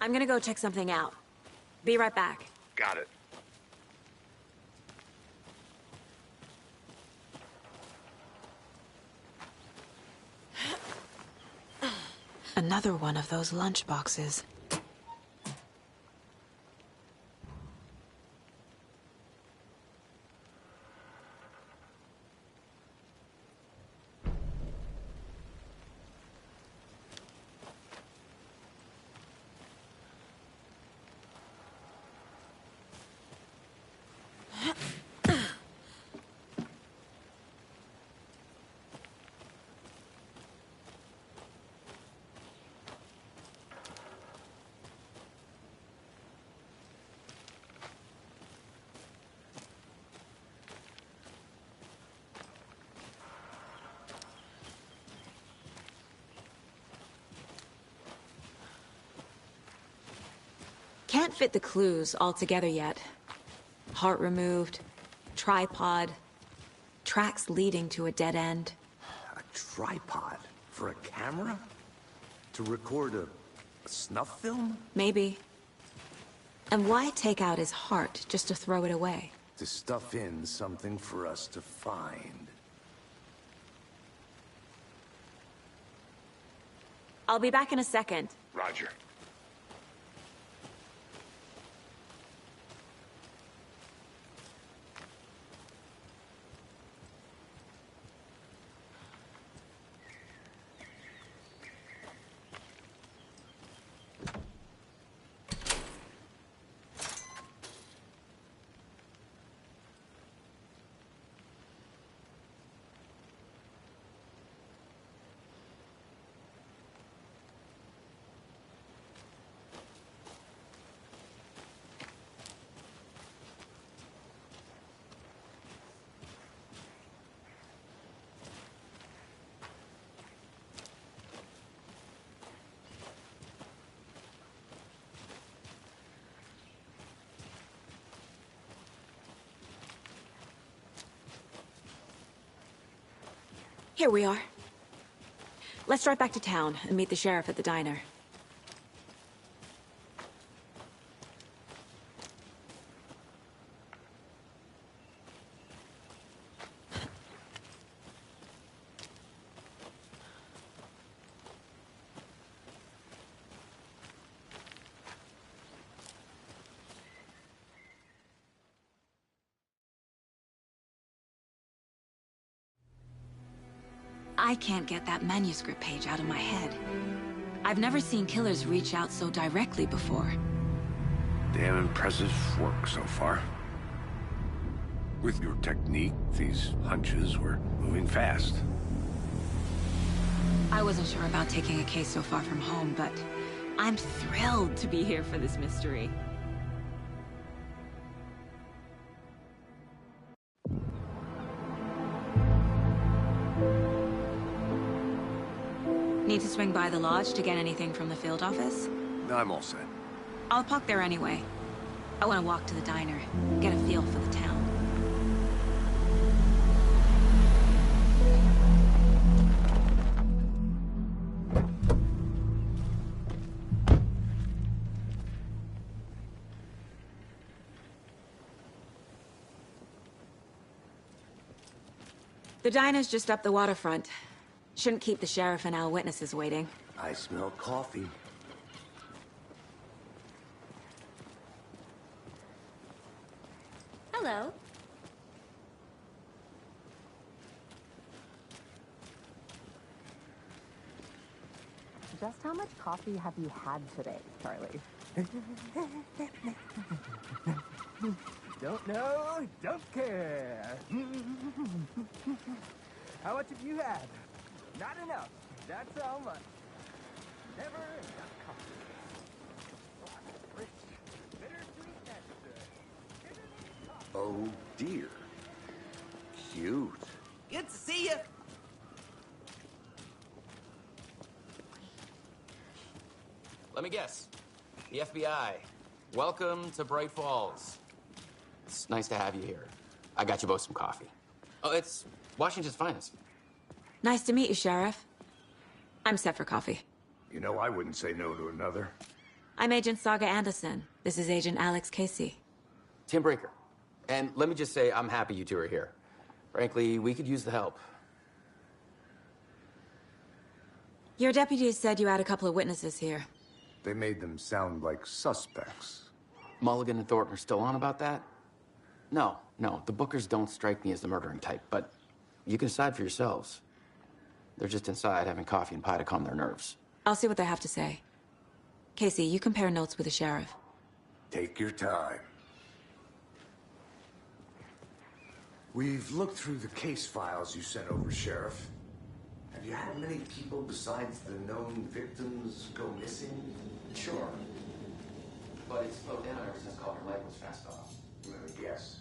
I'm gonna go check something out. Be right back. Got it. Another one of those lunch boxes. Can't fit the clues all together yet. Heart removed, tripod, tracks leading to a dead end. A tripod? For a camera? To record a snuff film? Maybe. And why take out his heart just to throw it away? To stuff in something for us to find. I'll be back in a second. Roger. Here we are. Let's drive back to town and meet the sheriff at the diner. I can't get that manuscript page out of my head. I've never seen killers reach out so directly before. Damn impressive work so far. With your technique, these hunches were moving fast. I wasn't sure about taking a case so far from home, but I'm thrilled to be here for this mystery. Need to swing by the lodge to get anything from the field office? I'm all set. I'll park there anyway. I want to walk to the diner, get a feel for the town. The diner's just up the waterfront. Shouldn't keep the sheriff and our witnesses waiting. I smell coffee. Hello. Just how much coffee have you had today, Charlie? Don't know, don't care. How much have you had? Not enough. That's how much. Never enough coffee. Rich, bittersweet nectar. Oh dear. Cute. Good to see you. Let me guess. The FBI. Welcome to Bright Falls. It's nice to have you here. I got you both some coffee. Oh, it's Washington's finest. Nice to meet you, Sheriff. I'm set for coffee. You know, I wouldn't say no to another. I'm Agent Saga Anderson. This is Agent Alex Casey. Tim Brinker. And let me just say, I'm happy you two are here. Frankly, we could use the help. Your deputies said you had a couple of witnesses here. They made them sound like suspects. Mulligan and Thornton are still on about that? No, the Bookers don't strike me as the murdering type, but you can decide for yourselves. They're just inside having coffee and pie to calm their nerves. I'll see what they have to say. Casey, you compare notes with the sheriff. Take your time. We've looked through the case files you sent over, Sheriff. Have you had many people besides the known victims go missing? Sure. But it slowed down ever since Calder Lake was fast off. Let me guess.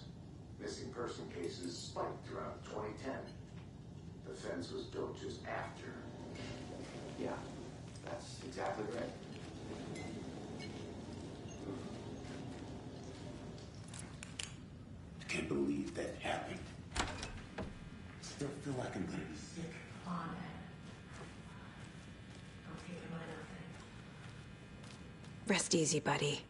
Missing person cases spiked around 2010. The fence was built just after. Yeah, that's exactly right. can't believe that happened. Still feel like I'm gonna be sick. On it. Don't take your mind off it. Rest easy, buddy.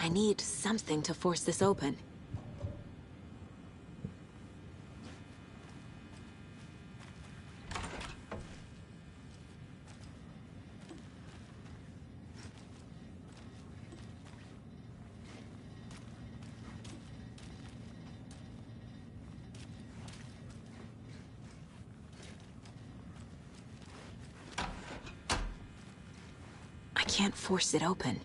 I need something to force this open. I can't force it open.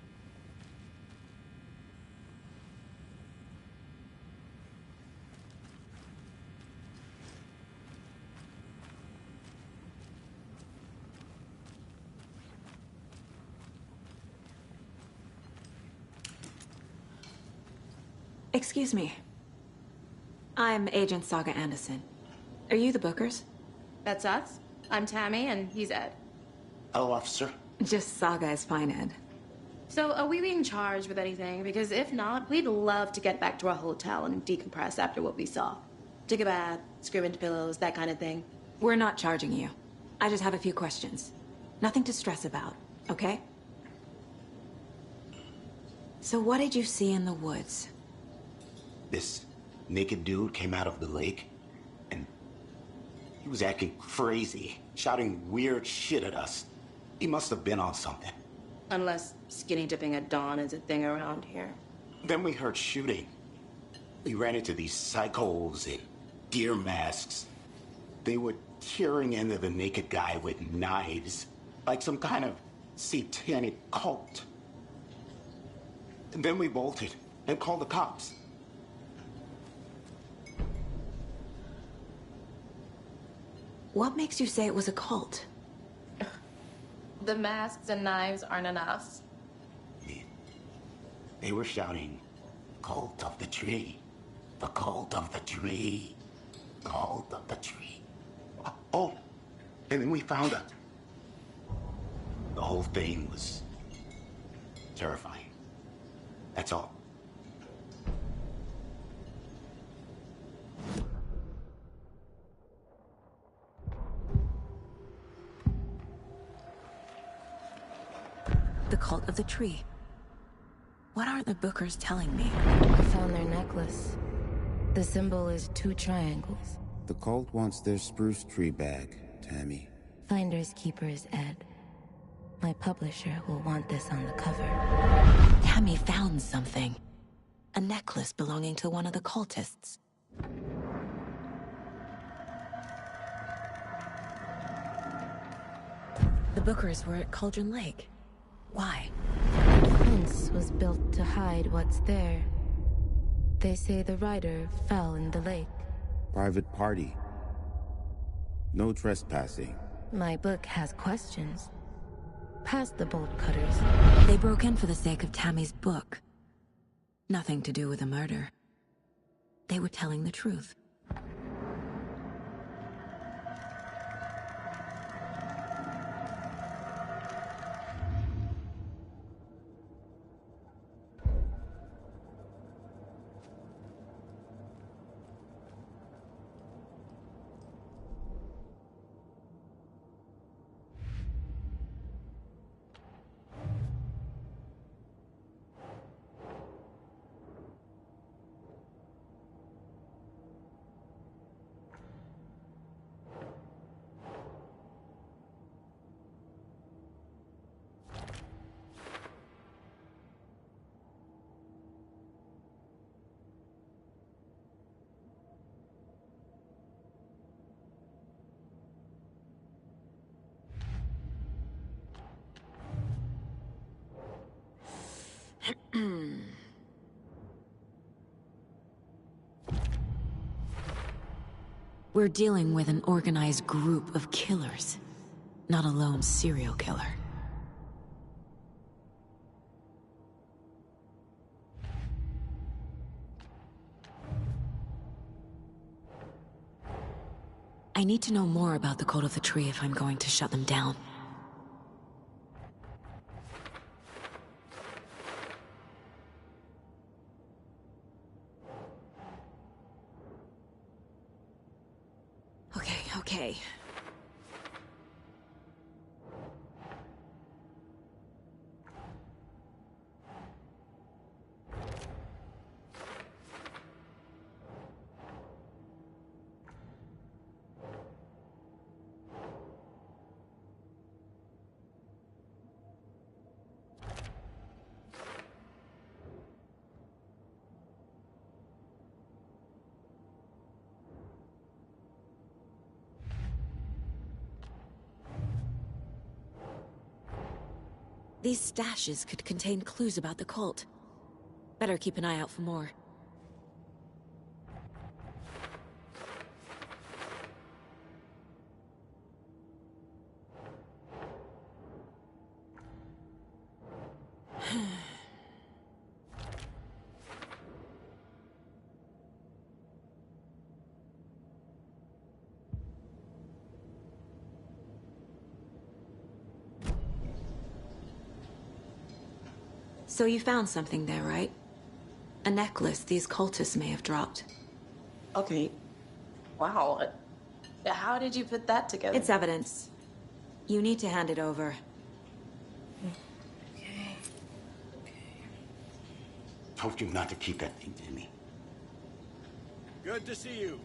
Excuse me. I'm Agent Saga Anderson. Are you the Bookers? That's us. I'm Tammy, and he's Ed. Hello, officer. Just Saga is fine, Ed. So, are we being charged with anything? Because if not, we'd love to get back to our hotel and decompress after what we saw. Take a bath, scream into pillows, that kind of thing. We're not charging you. I just have a few questions. Nothing to stress about, okay? So what did you see in the woods? This naked dude came out of the lake, and he was acting crazy, shouting weird shit at us. He must have been on something. Unless skinny dipping at dawn is a thing around here. Then we heard shooting. We ran into these psychos in deer masks. They were tearing into the naked guy with knives, like some kind of satanic cult. And then we bolted and called the cops. What makes you say it was a cult? The masks and knives aren't enough. They were shouting, "Cult of the tree, the cult of the tree, cult of the tree." Oh, and then we found her. The whole thing was terrifying. That's all. The cult of the tree. What aren't the Bookers telling me? I found their necklace. The symbol is 2 triangles. The cult wants their spruce tree back, Tammy. Finders keepers, Ed. My publisher will want this on the cover. Tammy found something. A necklace belonging to one of the cultists. The Bookers were at Cauldron Lake. Why? The fence was built to hide what's there. They say the rider fell in the lake. Private party. No trespassing. My book has questions. Past the bolt cutters. They broke in for the sake of Tammy's book. Nothing to do with a murder. They were telling the truth. We're dealing with an organized group of killers, not a lone serial killer. I need to know more about the Cult of the Tree if I'm going to shut them down. Okay. These stashes could contain clues about the cult. Better keep an eye out for more. So you found something there, right? A necklace these cultists may have dropped. Okay. Wow. How did you put that together? It's evidence. You need to hand it over. Okay. Told you not to keep that thing to me. Good to see you.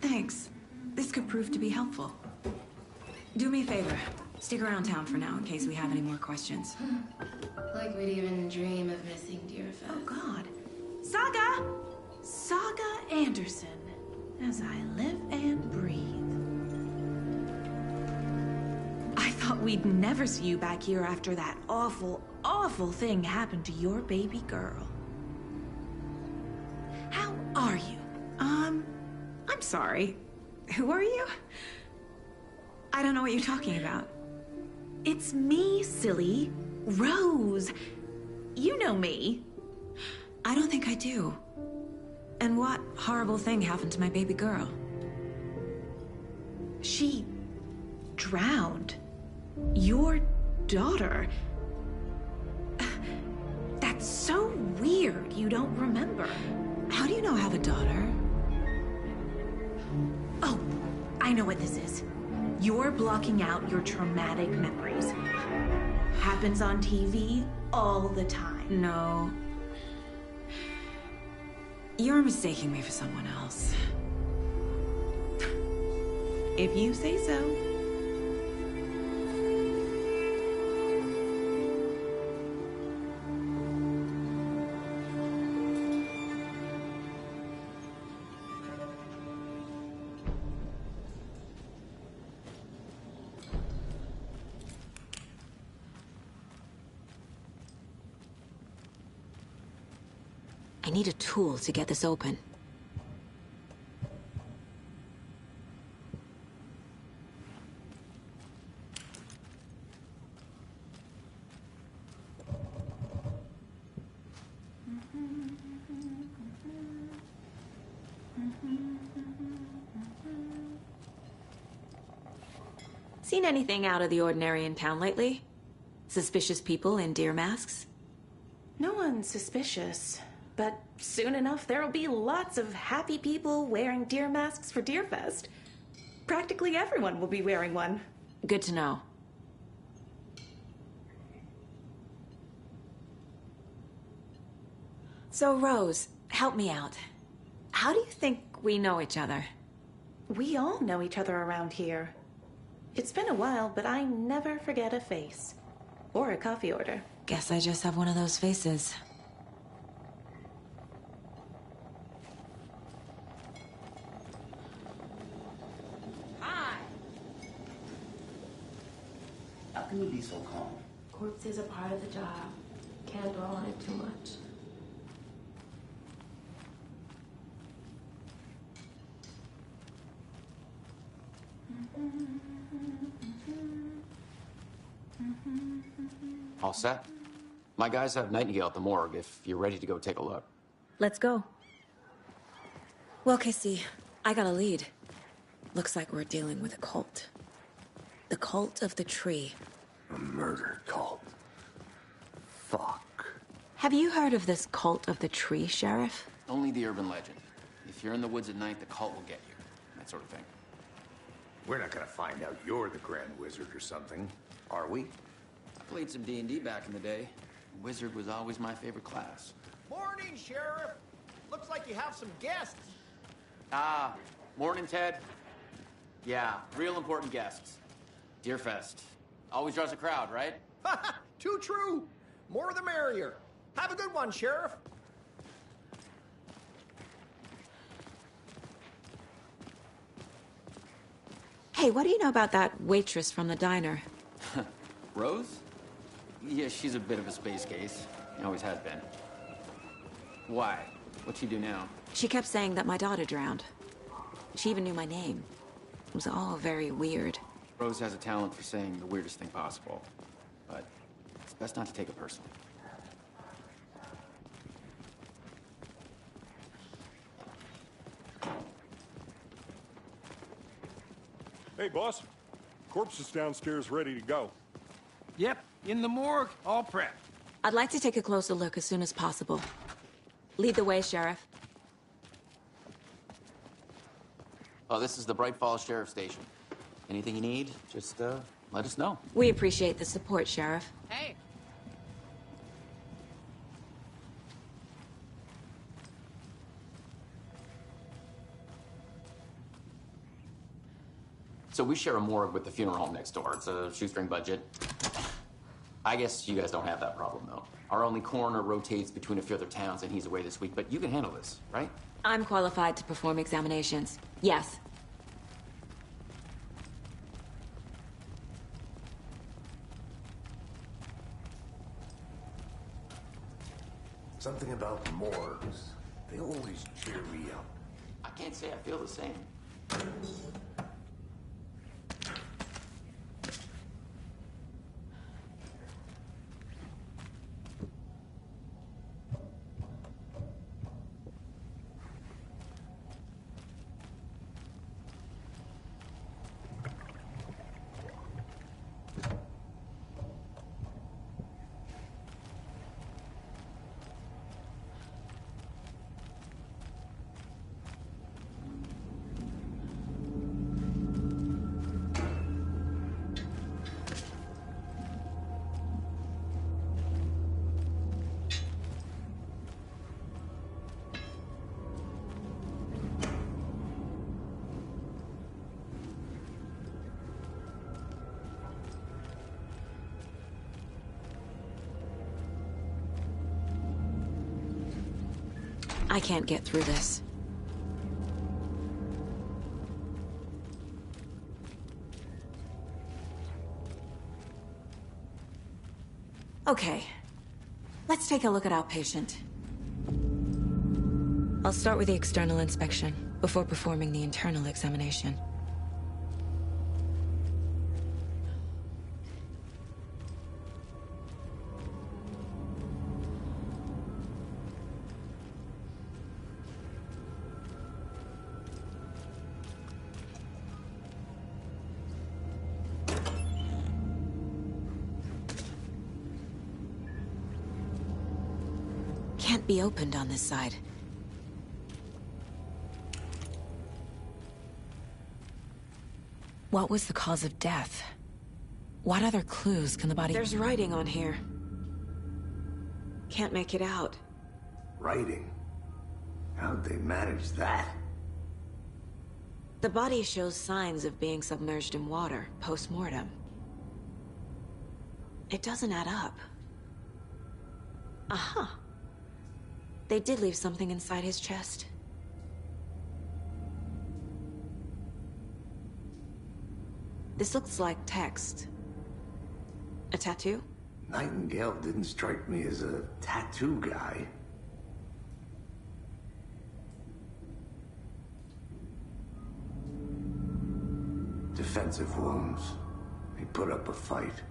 Thanks. This could prove to be helpful. Do me a favor. Stick around town for now in case we have any more questions. Like we'd even dream of missing Deerfest. Oh, God. Saga Anderson. As I live and breathe. I thought we'd never see you back here after that awful, awful thing happened to your baby girl. How are you? I'm sorry. Who are you? I don't know what you're talking about. It's me, silly. Rose. You know me. I don't think I do. And what horrible thing happened to my baby girl? She drowned. Your daughter. That's so weird you don't remember. How do you know I have a daughter? Oh, I know what this is. You're blocking out your traumatic memories. Happens on TV all the time. No. You're mistaking me for someone else. If you say so. I need a tool to get this open. Seen anything out of the ordinary in town lately? Suspicious people in deer masks? No one's suspicious. But soon enough, there'll be lots of happy people wearing deer masks for Deerfest. Practically everyone will be wearing one. Good to know. So, Rose, help me out. How do you think we know each other? We all know each other around here. It's been a while, but I never forget a face. Or a coffee order. Guess I just have one of those faces. How can you be so calm? Corpses are part of the job. Can't dwell on it too much. All set? My guys have Nightingale at the morgue if you're ready to go take a look. Let's go. Well, Casey, I got a lead. Looks like we're dealing with a cult. The cult of the tree. A murder cult. Fuck. Have you heard of this cult of the tree, Sheriff? Only the urban legend. If you're in the woods at night, the cult will get you. That sort of thing. We're not gonna find out you're the Grand Wizard or something, are we? I played some D&D back in the day. Wizard was always my favorite class. Morning, Sheriff. Looks like you have some guests. Ah, morning, Ted. Yeah, real important guests. Deerfest. Always draws a crowd, right? Too true. More the merrier. Have a good one, Sheriff. Hey, what do you know about that waitress from the diner? Rose? Yeah, she's a bit of a space case. Always has been. Why? What'd she do now? She kept saying that my daughter drowned. She even knew my name. It was all very weird. Rose has a talent for saying the weirdest thing possible. But it's best not to take it personally. Hey, boss. Corpse is downstairs ready to go. Yep, in the morgue, all prepped. I'd like to take a closer look as soon as possible. Lead the way, Sheriff. Oh, this is the Bright Falls Sheriff Station. Anything you need, just let us know. We appreciate the support, Sheriff. Hey. So we share a morgue with the funeral home next door. It's a shoestring budget. I guess you guys don't have that problem, though. Our only coroner rotates between a few other towns, and he's away this week, but you can handle this, right? I'm qualified to perform examinations. Yes. Something about morgues. They always cheer me up. I can't say I feel the same. I can't get through this. Okay. Let's take a look at our patient. I'll start with the external inspection before performing the internal examination. Can't be opened on this side. What was the cause of death? What other clues can the body— There's writing on here. Can't make it out. Writing? How'd they manage that? The body shows signs of being submerged in water, post-mortem. It doesn't add up. Uh-huh. They did leave something inside his chest. This looks like text. A tattoo? Nightingale didn't strike me as a tattoo guy. Defensive wounds. He put up a fight.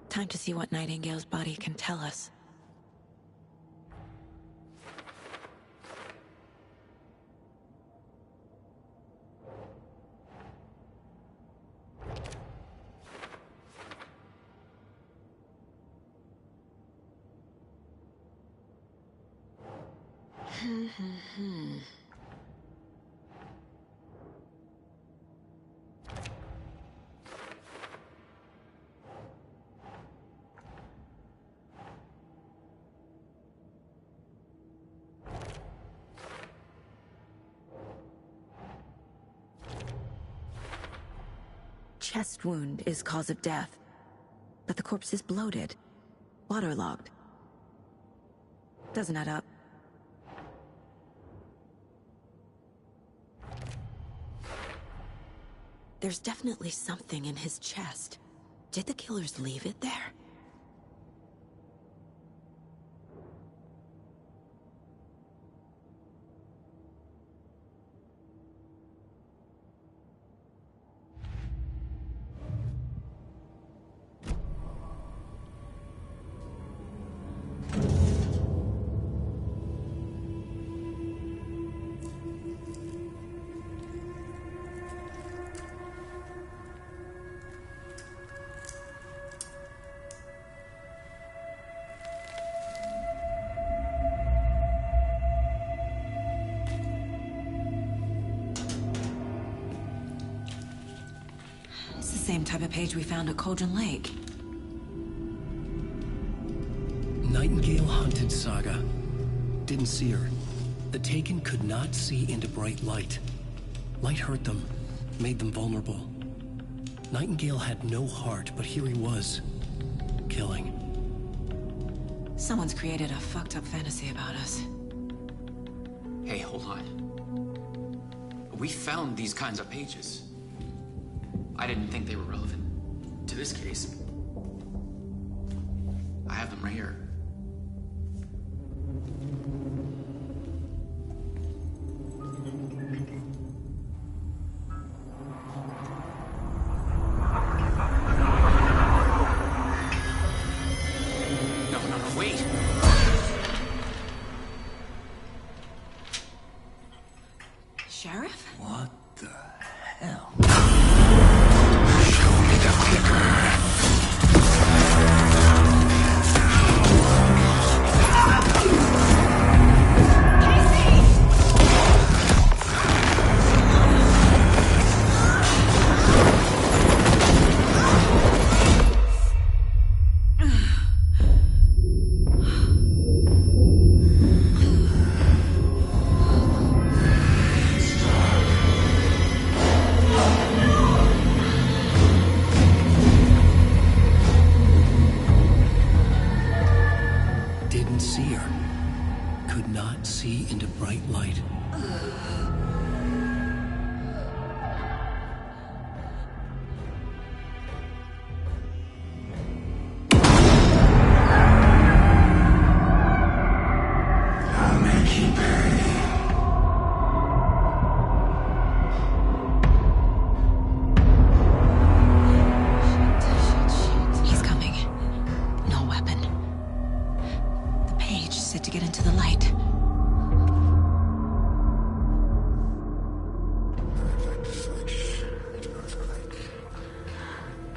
Time to see what Nightingale's body can tell us. Chest wound is cause of death, but the corpse is bloated, waterlogged. Doesn't add up. There's definitely something in his chest. Did the killers leave it there? It's the same type of page we found at Cauldron Lake. Nightingale hunted Saga. Didn't see her. The Taken could not see into bright light. Light hurt them, made them vulnerable. Nightingale had no heart, but here he was, killing. Someone's created a fucked up fantasy about us. Hey, hold on. We found these kinds of pages. I didn't think they were relevant to this case. I have them right here. No, wait! Sheriff? What the hell? Show me the clicker. Didn't see her. Could not see into bright light. I'll make you pay. He's coming. No weapon. The page said to get into the light.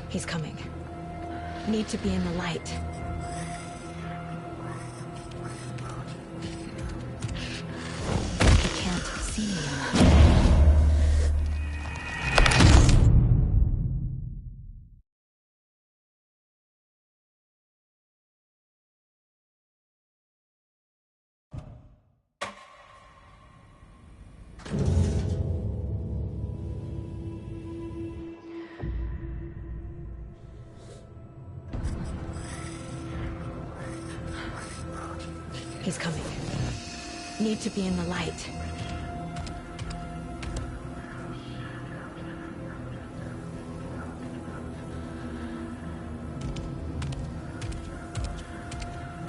He's coming. Need to be in the light. He can't see me. He's coming. Need to be in the light.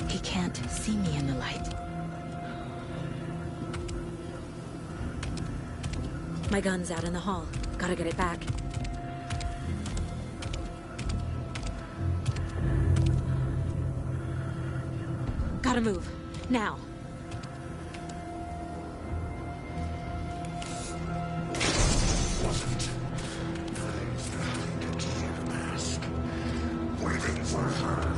He can't see me in the light. My gun's out in the hall. Gotta get it back. Gotta move. Now. Wasn't. Eyes behind a clear mask. Waiting for her.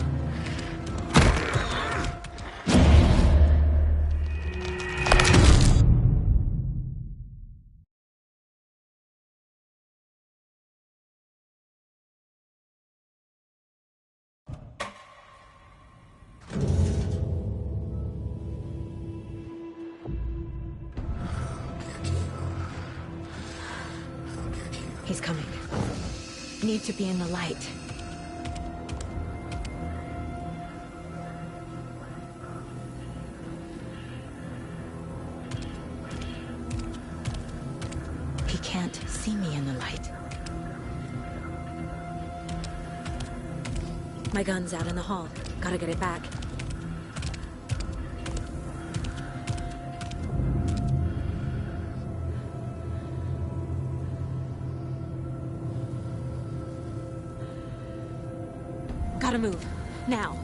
He's coming. Need to be in the light. He can't see me in the light. My gun's out in the hall. Gotta get it back. Gotta move. Now.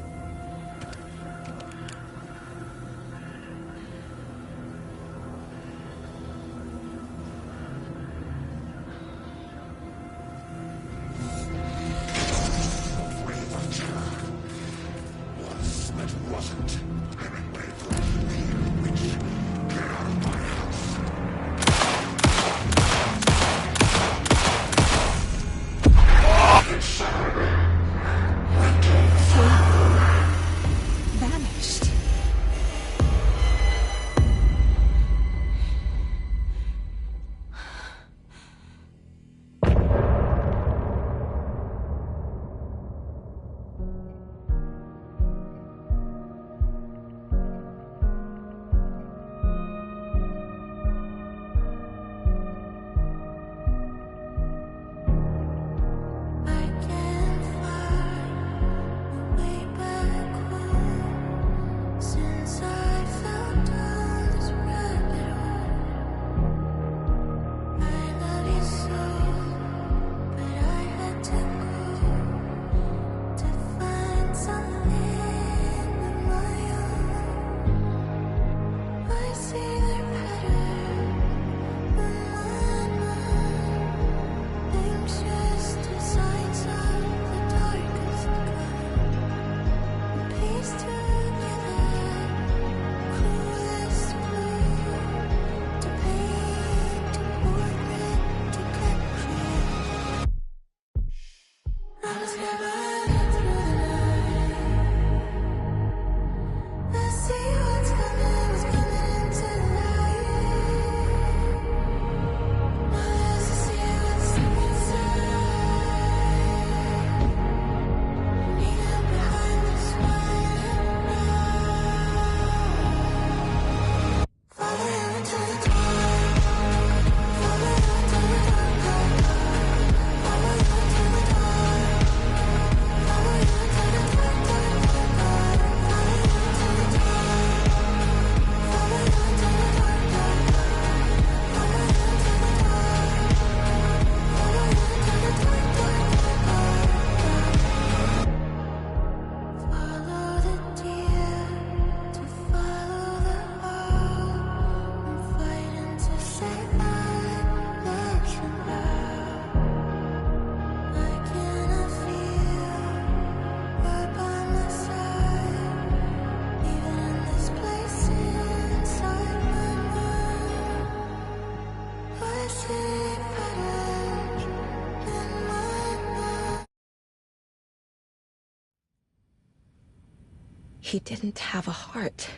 He didn't have a heart,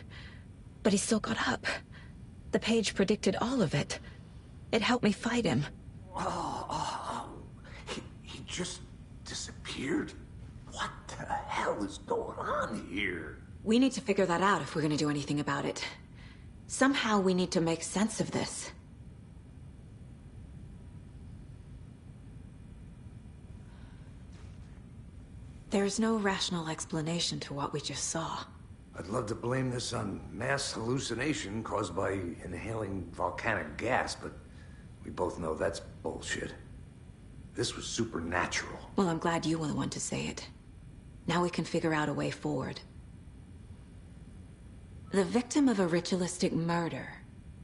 but he still got up. The page predicted all of it. It helped me fight him. He just disappeared? What the hell is going on here? We need to figure that out if we're gonna do anything about it. Somehow we need to make sense of this. There's no rational explanation to what we just saw. I'd love to blame this on mass hallucination caused by inhaling volcanic gas, but we both know that's bullshit. This was supernatural. Well, I'm glad you were the one to say it. Now we can figure out a way forward. The victim of a ritualistic murder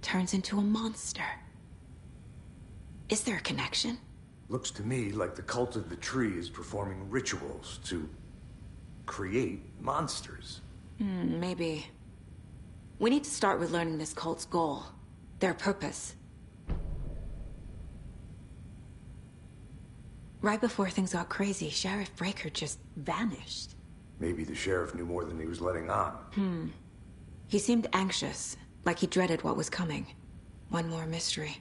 turns into a monster. Is there a connection? Looks to me like the cult of the tree is performing rituals to create monsters. Maybe. We need to start with learning this cult's goal, their purpose. Right before things got crazy, Sheriff Breaker just vanished. Maybe the sheriff knew more than he was letting on. He seemed anxious, like he dreaded what was coming. One more mystery.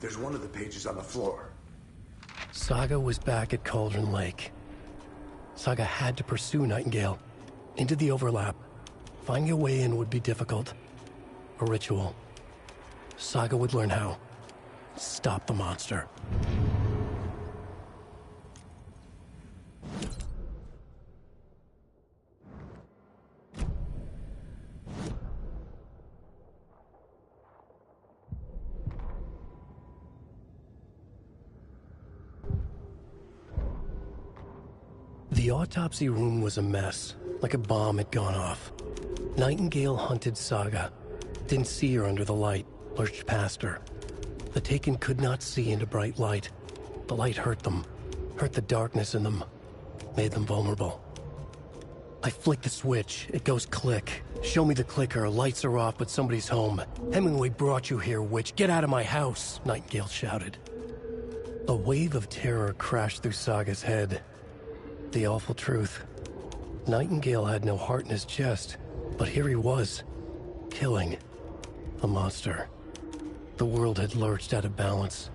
There's one of the pages on the floor. Saga was back at Cauldron Lake. Saga had to pursue Nightingale into the overlap. Finding a way in would be difficult. A ritual. Saga would learn how. Stop the monster. The autopsy room was a mess, like a bomb had gone off. Nightingale hunted Saga. Didn't see her under the light, lurched past her. The Taken could not see into bright light. The light hurt them, hurt the darkness in them, made them vulnerable. I flick the switch, it goes click. Show me the clicker, lights are off, but somebody's home. Hemingway brought you here, witch. Get out of my house, Nightingale shouted. A wave of terror crashed through Saga's head. The awful truth. Nightingale had no heart in his chest, but here he was, killing a monster. The world had lurched out of balance.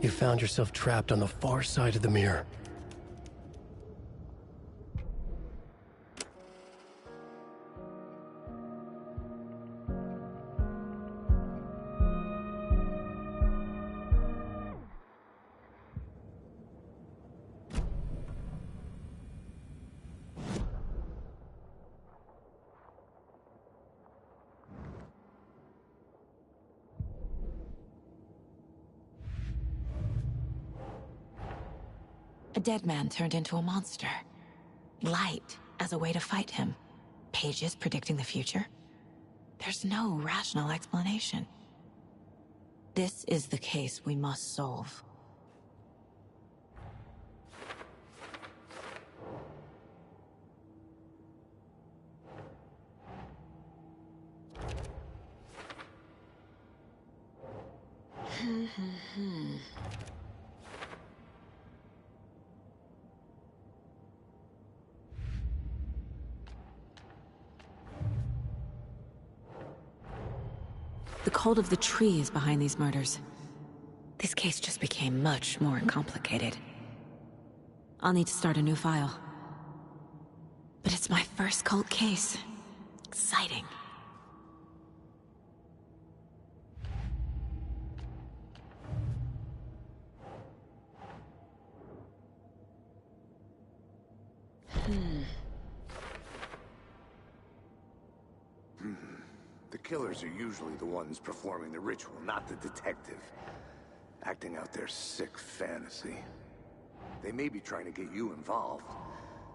You found yourself trapped on the far side of the mirror. A dead man turned into a monster. Light as a way to fight him. Pages predicting the future. There's no rational explanation. This is the case we must solve. The cult of the tree is behind these murders. This case just became much more complicated. I'll need to start a new file. But it's my first cult case. Exciting. The killers are usually the ones performing the ritual, not the detective. Acting out their sick fantasy. They may be trying to get you involved,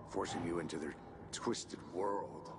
forcing you into their twisted world.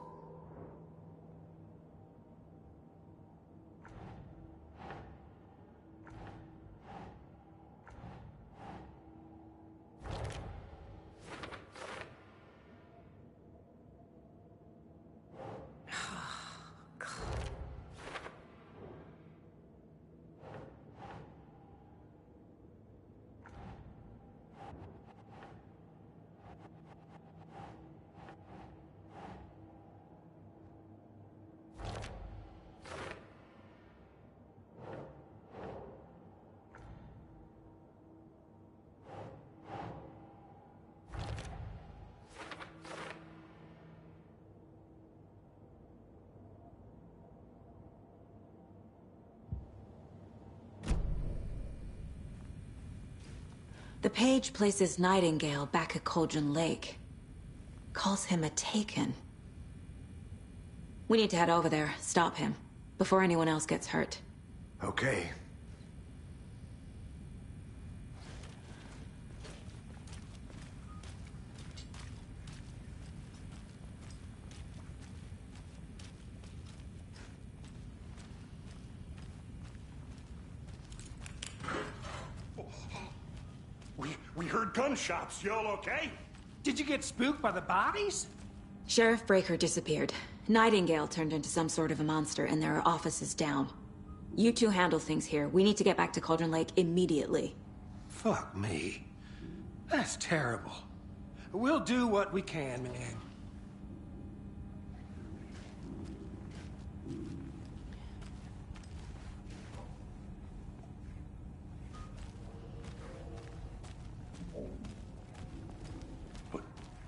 The page places Nightingale back at Cauldron Lake. Calls him a Taken. We need to head over there, stop him, before anyone else gets hurt. Okay. We heard gunshots. Y'all okay? Did you get spooked by the bodies? Sheriff Breaker disappeared. Nightingale turned into some sort of a monster, and there are offices down. You two handle things here. We need to get back to Cauldron Lake immediately. Fuck me. That's terrible. We'll do what we can, man.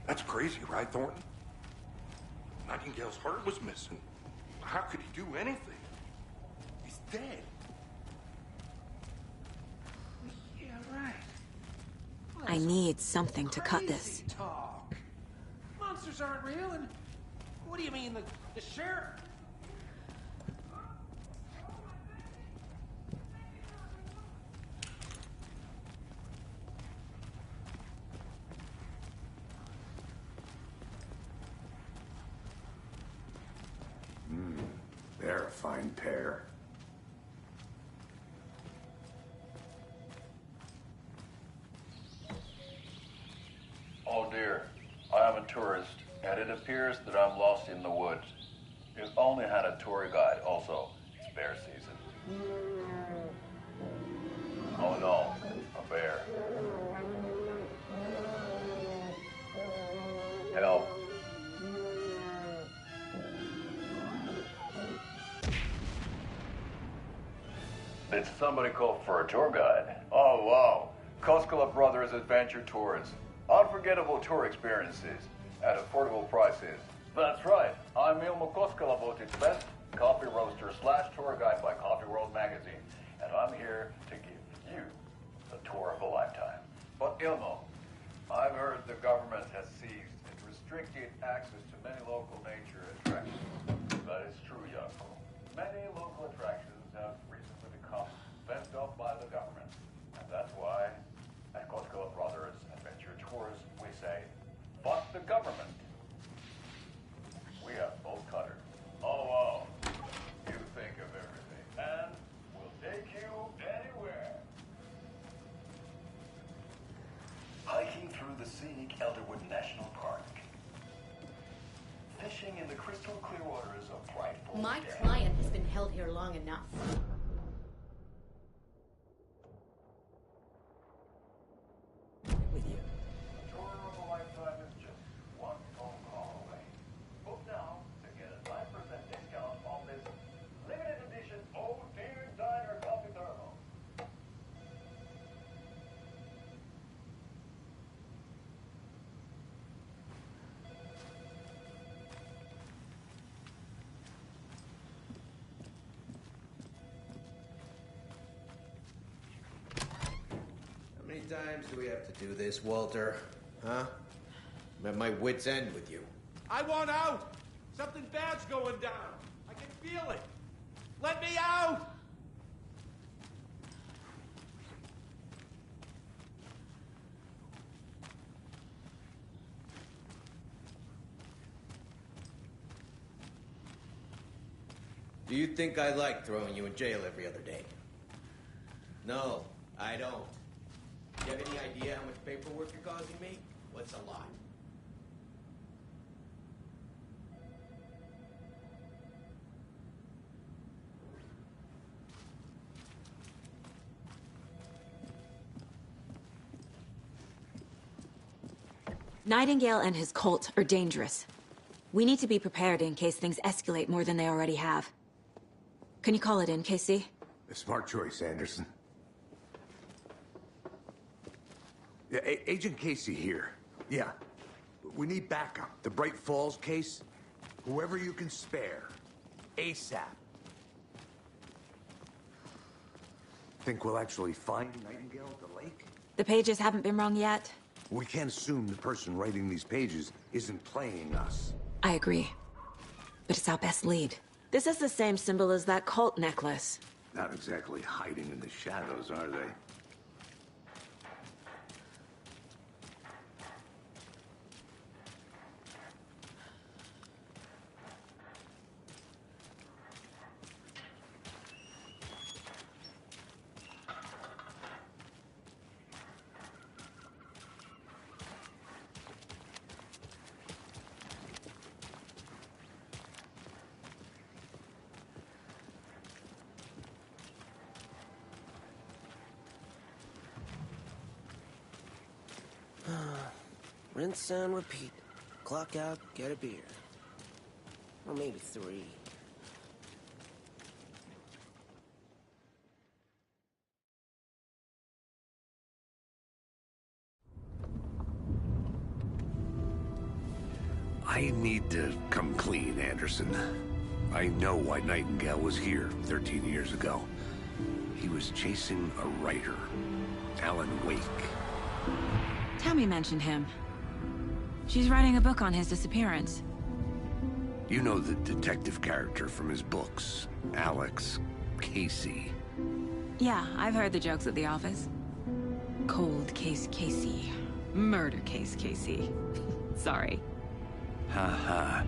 That's crazy, right, Thornton? Nightingale's heart was missing. How could he do anything? He's dead. Yeah, right. I need something to cut this. Talk. Monsters aren't real, and what do you mean, the sheriff? They're a fine pair. Oh dear, I am a tourist, and it appears that I'm lost in the woods. If only had a tour guide. Also, it's bear season. Oh no, a bear. Help. Did somebody call for a tour guide? Oh wow, Koskela Brothers Adventure Tours. Unforgettable tour experiences at affordable prices. That's right, I'm Ilmo Koskela, voted best coffee roaster / tour guide by Coffee World magazine, and I'm here to give you the tour of a lifetime. But Ilmo, I've heard the government has seized and restricted access to many local nature attractions. That is true, Yanko. Many local attractions have recently become fenced off by the government, and that's why at Koskela Brothers Adventure Tours we say, fuck the government. We have both cutters. Oh wow, you think of everything, and we'll take you anywhere. Hiking through the scenic Elderwood National Park. Fishing in the crystal clear waters of Bright Falls. My client has been held here long enough. With you. A tour of a lifetime is just one phone call away. Book now to get a 9% discount on this limited edition Old Deer Diner Coffee Thermal. How many times do we have to do this, Walter? Huh? I'm at my wit's end with you. I want out! Something bad's going down. I can feel it. Let me out! Do you think I like throwing you in jail every other day? No, I don't. Do you have any idea how much paperwork you're causing me? What's a lot? Nightingale and his cult are dangerous. We need to be prepared in case things escalate more than they already have. Can you call it in, Casey? A smart choice, Anderson. Yeah, Agent Casey here. Yeah. We need backup. The Bright Falls case, whoever you can spare. ASAP. Think we'll actually find Nightingale at the lake? The pages haven't been wrong yet? We can't assume the person writing these pages isn't playing us. I agree. But it's our best lead. This is the same symbol as that cult necklace. Not exactly hiding in the shadows, are they? Rinse and repeat. Clock out, get a beer. Or maybe 3. I need to come clean, Anderson. I know why Nightingale was here 13 years ago. He was chasing a writer, Alan Wake. Tammy mentioned him. She's writing a book on his disappearance. You know the detective character from his books, Alex Casey. Yeah, I've heard the jokes at the office. Cold case Casey. Murder case Casey. Sorry. Ha.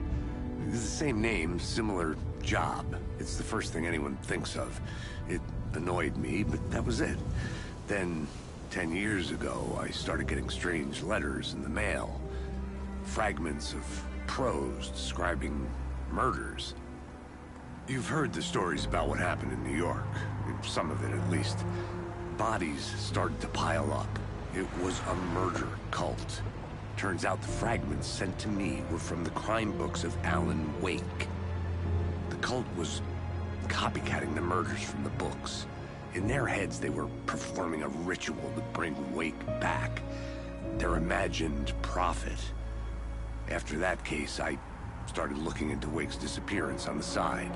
It's the same name, similar job. It's the first thing anyone thinks of. It annoyed me, but that was it. Then, 10 years ago, I started getting strange letters in the mail. Fragments of prose describing murders. You've heard the stories about what happened in New York. Some of it, at least. Bodies started to pile up. It was a murder cult. Turns out the fragments sent to me were from the crime books of Alan Wake. The cult was copycatting the murders from the books. In their heads, they were performing a ritual to bring Wake back. Their imagined prophet. After that case, I started looking into Wake's disappearance on the side.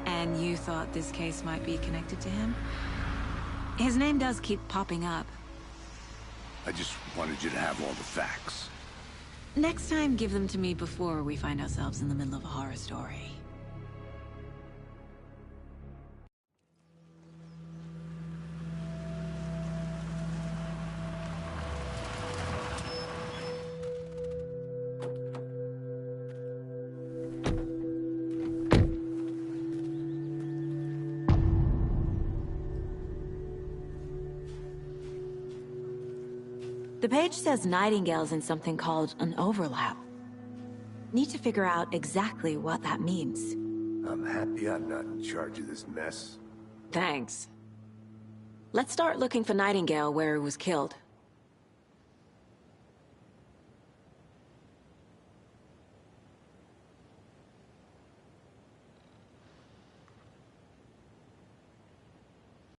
And you thought this case might be connected to him? His name does keep popping up. I just wanted you to have all the facts. Next time, give them to me before we find ourselves in the middle of a horror story. The page says Nightingale's in something called an overlap. Need to figure out exactly what that means. I'm happy I'm not in charge of this mess. Thanks. Let's start looking for Nightingale where he was killed.